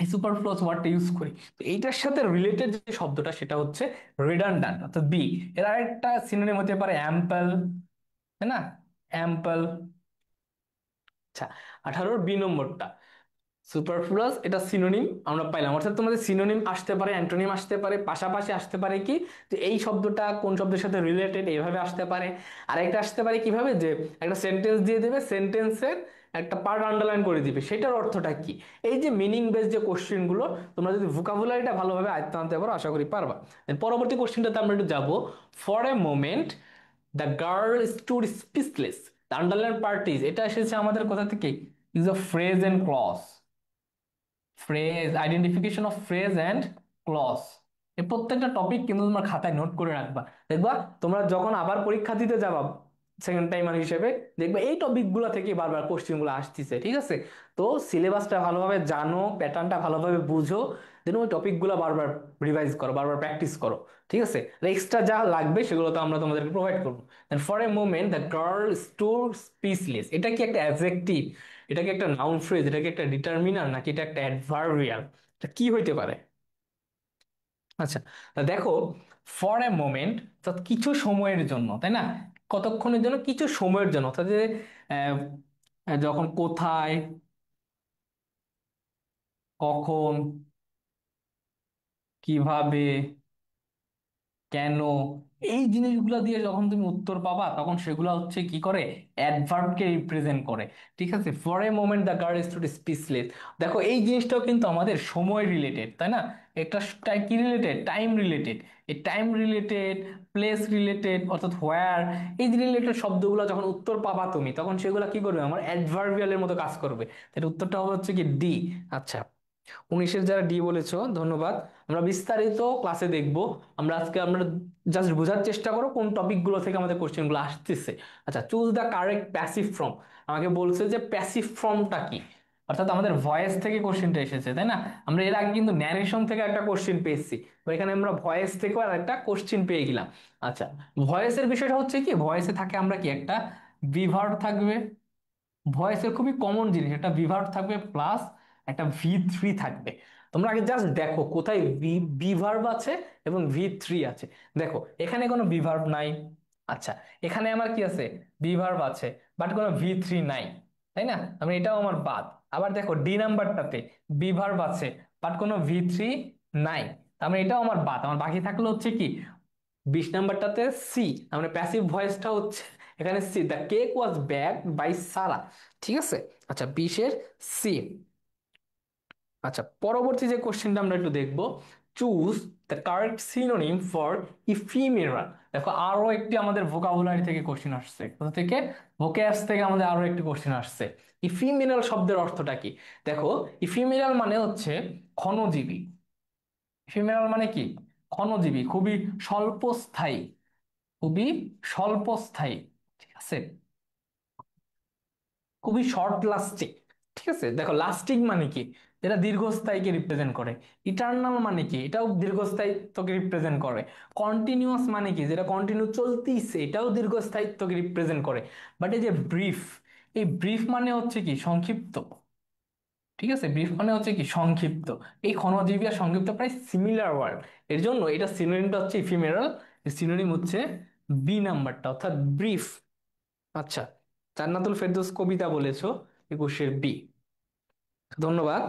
এই সুপারফ্লুয়াস ওয়ার্ডটা ইউজ করি। তো এইটার সাথে রিলেটেড যে শব্দটা সেটা হচ্ছে রিডান্ডান্ট, অর্থাৎ বি। এর আরেকটা সিনোনিম হতে পারে অ্যাম্পল, তাই না? অ্যাম্পল। আচ্ছা, 18 বি নম্বরটা, সুপারফ্লুয়াস, এটা সিনোনিম আমরা পাইলাম, অর্থাৎ তোমাদের সিনোনিম আসতে পারে, অ্যান্টোনিম আসতে পারে, পাশাপাশি আসতে পারে কি, যে এই শব্দটা কোন শব্দের সাথে রিলেটেড এইভাবে আসতে পারে। আর একটা আসতে পারে কিভাবে, যে একটা সেন্টেন্স দিয়ে দেবে, সেন্টেন্সের একটা পার্ট আন্ডারলাইন করে দিবে, সেটার অর্থটা কি। এই যে মিনিং বেস যে কোশ্চেন গুলো, তোমরা যদি ভোকাবুলারিটা ভালোভাবে আয়ত্ত আনতে পারো আশা করি পারবা। Then পরবর্তী কোশ্চেনটাতে আমরা একটু যাবো, for a moment the girl stood speechless, the underline part is, এটা এসেছে আমাদের কোথা থেকে? Is of phrase and clause, phrase, identification of phrase and clause. এই প্রত্যেকটা টপিক কিন্তু তোমরা খাতায় নোট করে রাখবা। দেখবা তোমরা যখন আবার পরীক্ষা দিতে যাবা সেকেন্ড টাইমার হিসেবে, দেখবা এই টপিক গুলা থেকে বারবার কোশ্চেন গুলো আসতেছে, ঠিক আছে? তো সিলেবাসটা ভালোভাবে জানো, প্যাটার্নটা ভালোভাবে বুঝো, দেন ওই টপিক গুলা বারবার রিভাইজ করো, বারবার প্র্যাকটিস করো, ঠিক আছে? এক্সট্রা যা লাগবে সেগুলো তো আমরা তোমাদেরকে প্রোভাইড করবো। Then for a moment the girl stood speechless, এটা কি একটা অ্যাডজেক্টিভ, এটা কি একটা নাউন ফ্রেজ, এটা কি একটা ডিটারমিনার, নাকি এটা একটা অ্যাডভার্বিয়াল? এটা কি হইতে পারে? আচ্ছা, তা দেখো, ফর এ মোমেন্ট অর্থাৎ কিছু সময়ের জন্য, তাই না? কতক্ষণের জন্য? কিছু সময়ের জন্য, অর্থাৎ যে আহ, যখন, কোথায়, কখন, কিভাবে, কেন, এই জিনিসগুলো দিয়ে যখন তুমি উত্তর পাবা তখন সেগুলো হচ্ছে কি করে, অ্যাডভার্বকে রিপ্রেজেন্ট করে, ঠিক আছে? For a moment the girl stood speechless, দেখো এই জিনিসটাও কিন্তু আমাদের সময় রিলেটেড, তাই না? একটা কি রিলেটেড? Time related. এই টাইম রিলেটেড, প্লেস রিলেটেড, অর্থাৎ হোয়ার, এই রিলেটেড শব্দগুলো যখন উত্তর পাবা তুমি তখন সেগুলো কি করবে, আমার অ্যাডভার্বিয়ালের মতো কাজ করবে। তাহলে উত্তরটা হবে হচ্ছে কি ডি। আচ্ছা, উনিশের যারা ডি বলেছো ধন্যবাদ। আমরা বিস্তারিত ক্লাসে দেখবো। আমরা জাস্ট বোঝার চেষ্টা করো কোন টপিক গুলো থেকে আমাদের কোশ্চেন গুলো আসতেছে। আচ্ছা, choose the correct passive form. আমাকে বলছে যে প্যাসিভ ফর্মটা কি, অর্থাৎ আমাদের ভয়েস থেকে কোশ্চেনটা এসেছে, তাই না? আমরা এর আগে কিন্তু ন্যারেশন থেকে একটা কোশ্চেন পেয়েছি, তো এখানে আমরা ভয়েস থেকেও আর একটা কোশ্চেন পেয়ে গেলাম। আচ্ছা, ভয়েসের বিষয়টা হচ্ছে কি, ভয়েসে থাকে আমরা কি একটা বিভার্ব থাকবে। ভয়েসের খুবই কমন জিনিস, একটা বিভার্ব থাকবে প্লাস একটা ভি থ্রি থাকবে। তোমরা আগে জাস্ট দেখো কোথায় বিভার্ব আছে এবং ভি থ্রি আছে। দেখো এখানে কোনো বিভার্ব নাই। আচ্ছা, এখানে আমার কি আছে, বিভার্ব আছে বাট কোনো ভি থ্রি নাই, তাই না? আমি এটাও আমার বাদ। আবার দেখো ডি নাম্বারটাতে বিভার্ব আছে বাট কোনো ভি থ্রি নাই, তার মানে এটাও আমার বাদ। আমার বাকি থাকলো হচ্ছে কি 20 নাম্বারটাতে সি, মানে প্যাসিভ ভয়েসটা হচ্ছে এখানে C, the cake was baked by Sara. ঠিক আছে। আচ্ছা, 20-এর সি। আচ্ছা, পরবর্তী যে কোশ্চেনটা আমরা একটু দেখবো, choose the correct synonym for ephemeral. দেখো আরো একটি আমাদের ভোকাবুলারি থেকে কোশ্চেন আসছে, কোথা থেকে, ভোক্যাবস থেকে আমাদের আরো একটি কোশ্চেন আসছে। ইফিমেরাল শব্দের অর্থটা কি? দেখো, ইফিমেরাল মানে হচ্ছে ক্ষণজীবী। ইফিমেরাল মানে কি, ক্ষণজীবী, খুবই স্বল্পস্থায়ী, খুবই স্বল্পস্থায়ী। ঠিক আছে, খুবই শর্ট লাস্টিং। ঠিক আছে, দেখো লাস্টিং মানে কি, যেটা দীর্ঘস্থায়ীকে রিপ্রেজেন্ট করে। ইটার্নাল মানে কি, এটাও দীর্ঘস্থায়িত্বকে রিপ্রেজেন্ট করে। কন্টিনিউয়াস মানে কি, যেটা কন্টিনিউ চলতিছে, এটাও দীর্ঘস্থায়িত্বকে রিপ্রেজেন্ট করে। বাট এই যে ব্রিফ, এই ব্রিফ মানে হচ্ছে কি সংক্ষিপ্ত। ঠিক আছে, ব্রিফ মানে হচ্ছে কি সংক্ষিপ্ত। এই ক্ষণজীবী আর সংক্ষিপ্ত প্রায় সিমিলার ওয়ার্ড, এর জন্য এটা সিনোনিমটা হচ্ছে ইফিমেরাল। সিনোনিম হচ্ছে বি নাম্বারটা, অর্থাৎ ব্রিফ। আচ্ছা, জান্নাতুল ফেরদৌস কবিতা বলেছো, 21-এর বি। ধন্যবাদ।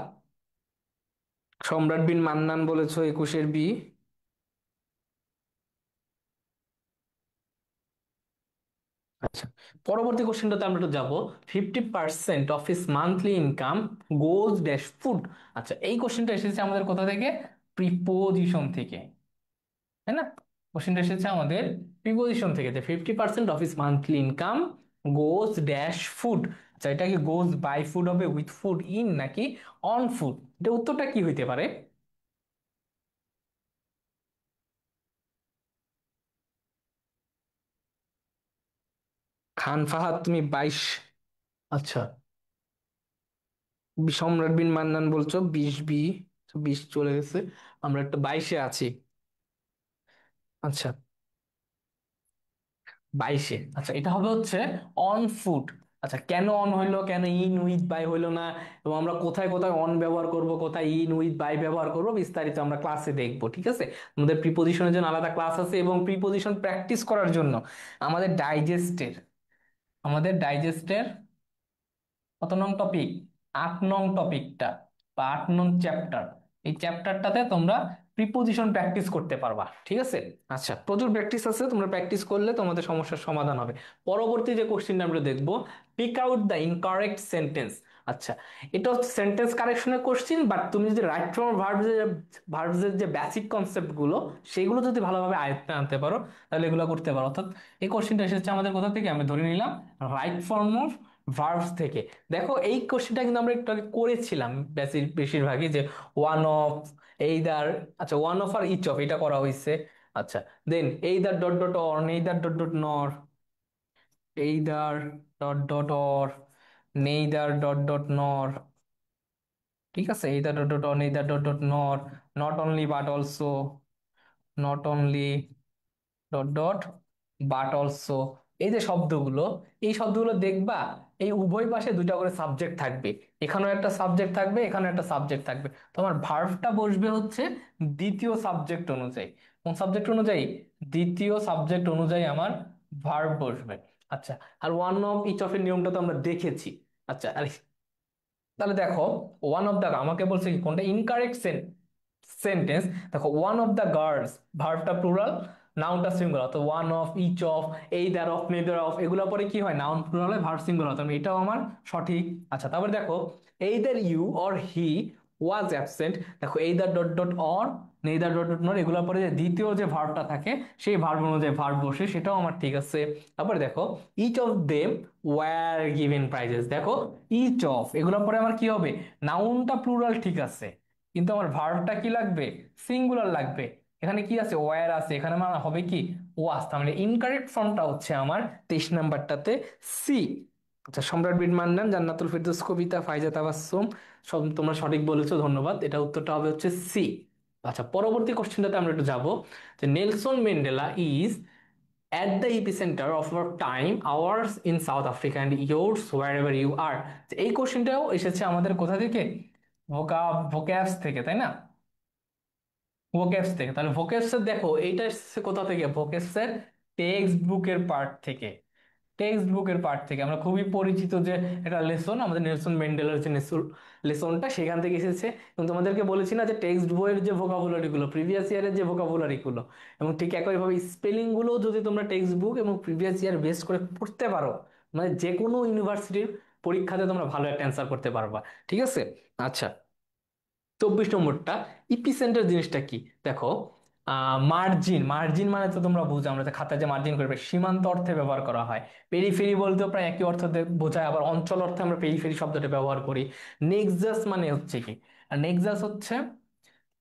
সম্রাট বিন মান্নান বলেছো, 21-এর বি। আচ্ছা, পরবর্তী কোশ্চেনটাতে আমরা একটু যাবো। 50% of his monthly income goes dash food. আচ্ছা, এই কোশ্চেনটা এসেছে আমাদের কোথা থেকে, প্রিপোজিশন থেকে, তাই না? কোশ্চেনটা এসেছে আমাদের প্রিপোজিশন থেকে, যে 50% of his monthly income goes dash food. আচ্ছা, এটা কি গোজ বাই ফুড হবে, উইথ ফুড ইন, নাকি অন ফুড? এটা উত্তরটা কি হইতে পারে? খান ফাহাদ তুমি 22। আচ্ছা, সম্রাট বিন মান্নান বলছো 20 বি। 20 চলে গেছে, আমরা একটা 22-এ আছি। আচ্ছা, 22-এ। আচ্ছা, এটা হবে হচ্ছে অন ফুট। আচ্ছা, কেন অন হইলো, কেন ইন উইথ বাই হইলো না, এবং আমরা কোথায় কোথায় অন ব্যবহার করব, কোথায় ইন উইথ বাই ব্যবহার করব, বিস্তারিত আমরা ক্লাসে দেখবো। ঠিক আছে, আমাদের প্রিপোজিশনের জন্য আলাদা ক্লাস আছে, এবং প্রিপোজিশন প্র্যাকটিস করার জন্য আমাদের ডাইজেস্টের আমাদের ডাইজেস্টের কত নং টপিক, 8 নং টপিকটা বা 8 নং চ্যাপ্টার, এই চ্যাপ্টারটাতে তোমরা প্রিপোজিশন প্র্যাকটিস করতে পারবা। ঠিক আছে। আচ্ছা, প্রচুর প্র্যাকটিস আছে, তোমরা প্র্যাকটিস করলে তোমাদের সমস্যার সমাধান হবে। পরবর্তী যে কোশ্চেনটা আমরা দেখবো, pick out the incorrect sentence. আচ্ছা, এটা হচ্ছে সেন্টেন্স কারেকশনের কোশ্চেন, বাট তুমি যদি রাইট ফর্ম ভার্বসের যে বেসিক কনসেপ্ট গুলো, সেগুলো যদি ভালোভাবে আয়ত্তে আনতে পারো, তাহলে এগুলো করতে পারো। অর্থাৎ এই কোশ্চেনটা এসেছে আমাদের কোথা থেকে, আমি ধরে নিলাম রাইট ফর্ম অফ ভার্বস থেকে। দেখো এই কোশ্চেনটা কিন্তু আমরা একটু আগে করেছিলাম, বেশিরভাগই, যে ওয়ান অফ, এইদার, আচ্ছা ওয়ান অফ আর ইচ অফ, এটা করা হয়েছে। আচ্ছা, then either dot dot or, neither dot dot nor, either dot dot or, neither dot dot nor. ঠিক আছে, either dot dot or, neither dot dot nor, not only but also, not only dot dot but also. এই যে শব্দগুলো, এই শব্দগুলো দেখবা, এই উভয় পাশে দুইটা করে সাবজেক্ট থাকবে। এখানেও একটা সাবজেক্ট থাকবে, এখানেও একটা সাবজেক্ট থাকবে। তোমার ভার্বটা বসবে হচ্ছে দ্বিতীয় সাবজেক্ট অনুযায়ী। কোন সাবজেক্ট অনুযায়ী? দ্বিতীয় সাবজেক্ট অনুযায়ী আমার ভার্ব বসবে। আচ্ছা, আর ওয়ান অফ ইচ অফ এর নিয়মটা তো আমরা দেখেছি। আচ্ছা, আর তাহলে দেখো, ওয়ান অফ দ্য, আমাকে বলছে কি কোনটা ইনকারেক্ট সেন্টেন্স। দেখো, ওয়ান অফ দ্য গার্লস, ভার্বটা প্লুরাল, নাউনটা সিঙ্গুলার, তো one of, each of, either of, neither of, এগুলো পরে কি হয়, নাউন প্লুরাল হয়, ভার্ব সিঙ্গুলার, তাহলে এটাও আমার সঠিক। আচ্ছা, তারপরে দেখো, either you or he was absent. দেখো, either dot dot or, neither dot dot not, এগুলোর পরে যে দ্বিতীয় যে ভার্বটা থাকে, সেই ভার্ব অনুযায়ী ভার্ব বসে, সেটাও আমার ঠিক আছে। তারপরে দেখো, each of them were given prizes. দেখো, ইচ অফ, এগুলোর পরে আমার কি হবে, নাউনটা প্লুরাল ঠিক আছে, কিন্তু আমার ভার্বটা কি লাগবে, সিঙ্গুলার লাগবে। এখানে কি আছে, ওয়্যার আছে, এখানে মানে হবে কি ওয়াজ। তার মানে ইনকারেক্ট ফর্মটা হচ্ছে আমার 23 নাম্বারটাতে সি। আচ্ছা, সম্রাট বিন মান্নান, জান্নাতুল ফেরদৌস কবিতা, ফাইজা তাবাসসুম, সব তোমরা সঠিক বলেছো, ধন্যবাদ। এটা উত্তরটা হবে হচ্ছে সি। আচ্ছা, পরবর্তী কোশ্চেনটাতে আমরা একটু যাবো, যে Nelson Mandela is at the epicenter of our time, ours in South Africa and yours wherever you are। এই কোশ্চেনটাও এসেছে আমাদের কোথা থেকে, ভোক্যাবস থেকে, তাই না? ভোক্যাবস থেকে। তাহলে ভোক্যাবস এর দেখো এইটা এসেছে কোথা থেকে, ভোক্যাবস এর টেক্সট বুকের পার্ট থেকে। টেক্সট বুকের পার্ট থেকে আমরা খুবই পরিচিত যে একটা লেসন, আমাদের নেলসন ম্যান্ডেলার যে লেসনটা সেখান থেকে এসেছে। এবং তোমাদেরকে বলেছি না যে টেক্সট বইয়ের যে ভোকাবুলারি গুলো, প্রিভিয়াস ইয়ারের যে ভোকাবুলারি গুলো, এবং ঠিক একইভাবে স্পেলিং গুলো যদি তোমরা টেক্সট বুক এবং প্রিভিয়াস ইয়ার বেস করে পড়তে পারো, মানে যে কোনো ইউনিভার্সিটির পরীক্ষাতে তোমরা ভালো একটা অ্যান্সার করতে পারবা। ঠিক আছে। আচ্ছা, 24 নম্বরটা, ইপিসেন্টার জিনিসটা কি দেখো। মার্জিন, মার্জিন মানে তো তোমরা বুঝো, আমরা তো খাতায় যে মার্জিন করবে, সীমান্ত অর্থে ব্যবহার করা হয়। পেরিফেরি বলতেও প্রায় একই অর্থ বোঝায়, আবার অঞ্চল অর্থে আমরা পেরিফেরি শব্দটা ব্যবহার করি। নেক্সাস মানে হচ্ছে কি, আর নেক্সাস হচ্ছে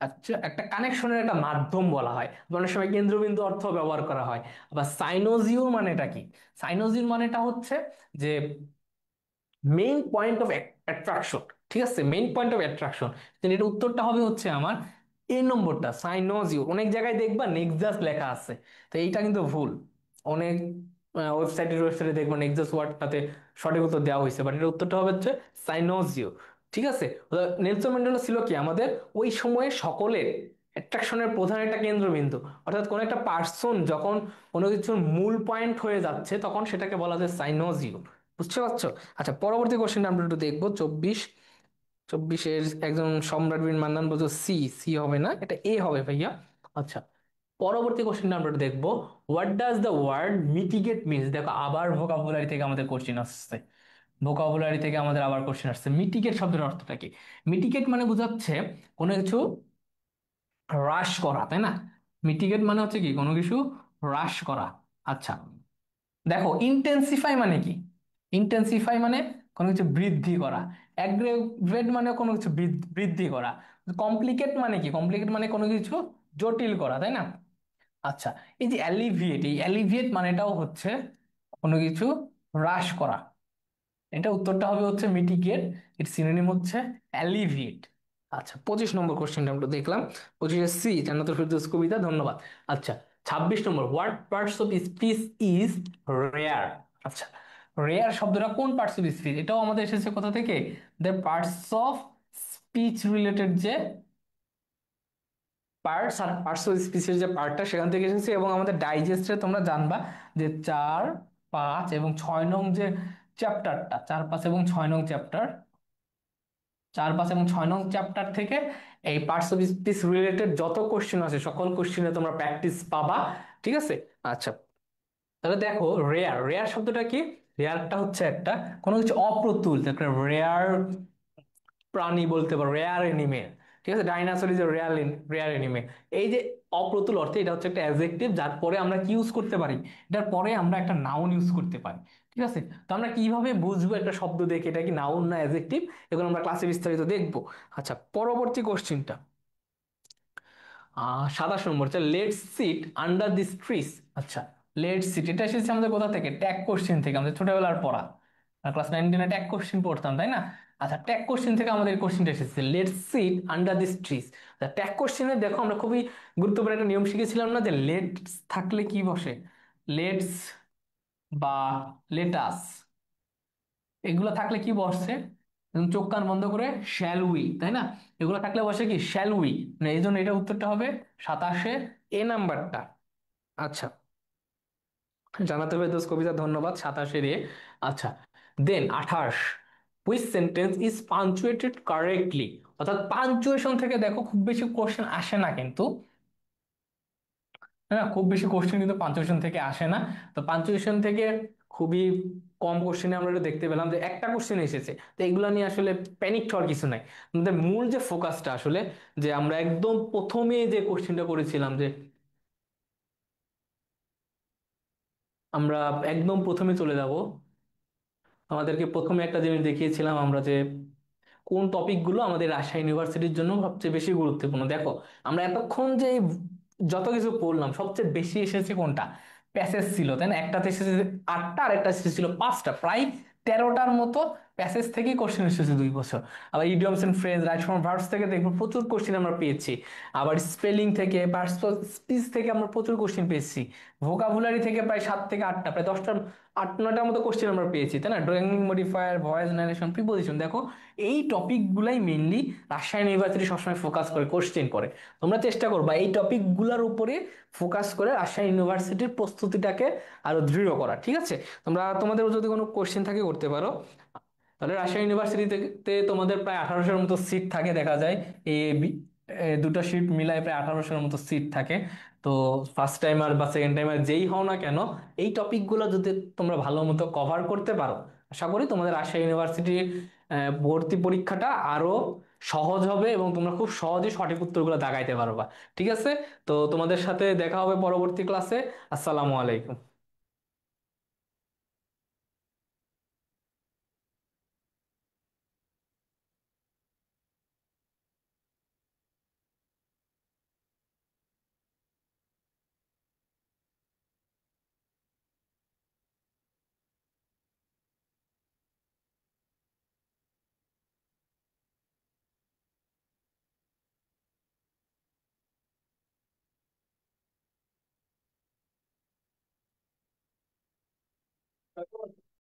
আচ্ছা একটা কানেকশনের একটা মাধ্যম বলা হয়, অনেক সময় কেন্দ্রবিন্দু অর্থ ব্যবহার করা হয়। আবার সাইনোজিও মানেটা কি, সাইনোজিও মানেটা হচ্ছে যে মেইন পয়েন্ট অফ অ্যাট্রাকশন। ঠিক আছে, মেইন পয়েন্ট অফ অ্যাট্রাকশন। এটা উত্তরটা হবে হচ্ছে আমার এই নম্বরটা, সাইনোজিও। অনেক জায়গায় দেখবা নেক্সাস লেখা আছে, তো এইটা কিন্তু ভুল। অনেক ওয়েবসাইটে দেখবা নেক্সাস ওয়ার্ডটাতে সঠিক উত্তর দেওয়া হয়েছে, বাট এর উত্তরটা হবে হচ্ছে সাইনোজিও। ঠিক আছে। নেলসন ম্যান্ডেলা ছিল কি আমাদের ওই সময়ে সকলের অ্যাট্রাকশনের প্রধান একটা কেন্দ্রবিন্দু। অর্থাৎ কোন একটা পার্সন যখন কোনো কিছুর মূল পয়েন্ট হয়ে যাচ্ছে, তখন সেটাকে বলা যায় সাইনোজিও। বুঝতে পারছো? আচ্ছা, পরবর্তী কোশ্চেনটা আমরা একটু দেখবো, 24। একজন সম্রাট বিন মান্নান বলছো সি, সি হবে না, এটা এ হবে ভাইয়া। আচ্ছা, পরবর্তী কোশ্চেনটা আমরা একটু দেখবো, what does the word mitigate means. দেখো আবার ভোকাবুলারি থেকে আমাদের কোশ্চেন আসছে, ভোকাবুলারি থেকে আমাদের আবার কোশ্চেন আসছে। মিটিগেট শব্দের অর্থটা কি? মিটিগেট মানে বোঝাচ্ছে কোনো কিছু হ্রাস করা, তাই না? মিটিগেট মানে হচ্ছে কি কোনো কিছু হ্রাস করা। আচ্ছা, দেখো ইন্টেন্সিফাই মানে কি, ইন্টেন্সিফাই মানে কোনো কিছু বৃদ্ধি করা। অ্যাগ্রেভেট মানে কোনো কিছু বৃদ্ধি করা। কমপ্লিকেট মানে কি, কমপ্লিকেট মানে কোনো কিছু জটিল করা, তাই না? আচ্ছা, এই যে অ্যালিভিয়েট, এই অ্যালিভিয়েট মানেটাও হচ্ছে কোনো কিছু হ্রাস করা। এটা উত্তরটা হবে হচ্ছে মিটিগেট, এর সিনোনিম হচ্ছে অ্যালিভিয়েট। আচ্ছা, 25 নম্বর কোশ্চেনটা আমরা দেখলাম, 25 সি, জান্নাতুল ফেরদৌস কবিতা, ধন্যবাদ। আচ্ছা, 26 নম্বর, what parts of speech is rare. আচ্ছা, রেয়ার শব্দটা কোন পার্টস অফ স্পিচ, এটাও আমাদের এসেছে কোথা থেকে, the parts of speech related যে পার্টস, আর পার্টস অফ স্পিচের যে পার্টটা সেখান থেকে এসেছে। এবং আমাদের ডাইজেস্টে তোমরা জানবা যে 4, 5 এবং 6 নং যে চ্যাপ্টারটা, 4, 5 এবং 6 নং চ্যাপ্টার, 4, 5 এবং 6 নং চ্যাপ্টার থেকে এই পার্টস অফ স্পিচ রিলেটেড যত কোশ্চেন আছে সকল কোশ্চেনে তোমরা প্র্যাকটিস পাবা। ঠিক আছে। আচ্ছা, তাহলে দেখো রেয়ার, রেয়ার শব্দটা কি, রেয়ারটা হচ্ছে একটা কোনো কিছু অপ্রতুল, একটা রেয়ার প্রাণী বলতে পারো, রেয়ার এনিমেল। ঠিক আছে, dinosaur is rare, rare animal. এই যে অপ্রতুল অর্থে, এটা হচ্ছে একটা অ্যাডজেক্টিভ যার পরে আমরা কি ইউজ করতে পারি, এটার পরে আমরা একটা নাউন ইউজ করতে পারি। ঠিক আছে। তো আমরা কিভাবে বুঝবো একটা শব্দ দেখে এটা কি নাউন না অ্যাডজেক্টিভ, এগুলো আমরা ক্লাসে বিস্তারিত দেখবো। আচ্ছা, পরবর্তী কোশ্চিনটা 27 নম্বর, let's sit under this trees. আচ্ছা, লেটস সিট এটা এসেছে আমাদের কোথা থেকে, ট্যাগ কোশ্চেন থেকে, আমাদের ছোটবেলার পড়া, ক্লাস 9-10 ট্যাগ কোশ্চেন পড়তাম, তাই না? আচ্ছা, ট্যাগ কোশ্চেন থেকে আমাদের এই কোশ্চেনটা এসেছে, let's sit under this trees. Tag কোশ্চেনে দেখো আমরা খুবই গুরুত্বপূর্ণ একটা নিয়ম শিখেছিলাম না, যে লেটস থাকলে কি বসে, লেটস বা লেটাস, এগুলো থাকলে কি বসছে, চোখ কান বন্ধ করে শ্যাল উই, তাই না? এগুলো থাকলে বসে কি শ্যাল উই, মানে এই জন্য এটা উত্তরটা হবে 27-এ এ নাম্বারটা। আচ্ছা, জানাতে ফেরদৌস কবিতা, ধন্যবাদ, 27-এর এ। আচ্ছা, দেন 28, হুইচ সেন্টেন্স ইজ পাঞ্চুয়েটেড কারেক্টলি। অর্থাৎ পাঞ্চুয়েশন থেকে দেখো খুব বেশি কোশ্চেন আসে না কিন্তু, হ্যাঁ খুব বেশি কোশ্চেন কিন্তু পাঞ্চুয়েশন থেকে আসে না। তো পাঞ্চুয়েশন থেকে খুবই কম কোশ্চেনে আমরা এটা দেখতে পেলাম যে একটা কোশ্চেন এসেছে। তো এগুলো নিয়ে আসলে প্যানিক হওয়ার কিছু নাই। আমাদের মূল যে ফোকাসটা আসলে, যে আমরা একদম প্রথমে যে কোশ্চেনটা করেছিলাম, যে আমরা একদম প্রথমে চলে যাব, আমাদেরকে প্রথমে একটা জিনিস দেখিয়েছিলাম আমরা, যে কোন টপিকগুলো আমাদের রাজশাহী ইউনিভার্সিটির জন্য সবচেয়ে বেশি গুরুত্বপূর্ণ। দেখো আমরা এতক্ষণ যে এই যত কিছু পড়লাম সবচেয়ে বেশি এসেছে কোনটা? প্যাসেজ ছিল, তাই না? একটাতে এসেছে 8টা আর একটা এসেছিল 5টা, প্রায় 13টার মতো প্যাসেজ থেকে কোশ্চেন এসেছে 2 বছর। আবার idioms and phrase, right from verbs থেকে দেখবো প্রচুর কোশ্চেন আমরা পেয়েছি। আবার স্পেলিং থেকে, পার্সোনাল স্পিচ থেকে আমরা প্রচুর কোশ্চেন পেয়েছি। ভোকাবুলারি থেকে প্রায় 7 থেকে 8টা, প্রায় 10টা, 8-9টার মতো কোশ্চেন আমরা পেয়েছি, তাই না? Drawing modifier, voice generation, preposition, দেখো এই টপিকগুলাই মেইনলি রাজশাহী ইউনিভার্সিটি সবসময় ফোকাস করে, কোশ্চেন করে। তোমরা চেষ্টা করবা এই টপিকগুলোর উপরে ফোকাস করে রাজশাহী ইউনিভার্সিটির প্রস্তুতিটাকে আরো দৃঢ় করা, ঠিক আছে? তোমাদের যদি কোনো কোশ্চেন থাকে করতে পারো। তাহলে রাজশাহী ইউনিভার্সিটিতে তোমাদের প্রায় 1800-এর মতো সিট থাকে দেখা যায়। এ বি দুটো সিট মিলায় প্রায় 1800-এর মতো সিট থাকে। তো ফার্স্ট টাইমার বা সেকেন্ড টাইমার যেই হও না কেন, এই টপিকগুলো যদি তোমরা ভালো মতো কভার করতে পারো, আশা করি তোমাদের রাজশাহী ইউনিভার্সিটির ভর্তি পরীক্ষাটা আরো সহজ হবে এবং তোমরা খুব সহজে সঠিক উত্তরগুলো দাগাইতে পারবা। ঠিক আছে? তো তোমাদের সাথে দেখা হবে পরবর্তী ক্লাসে। আসসালামু আলাইকুম।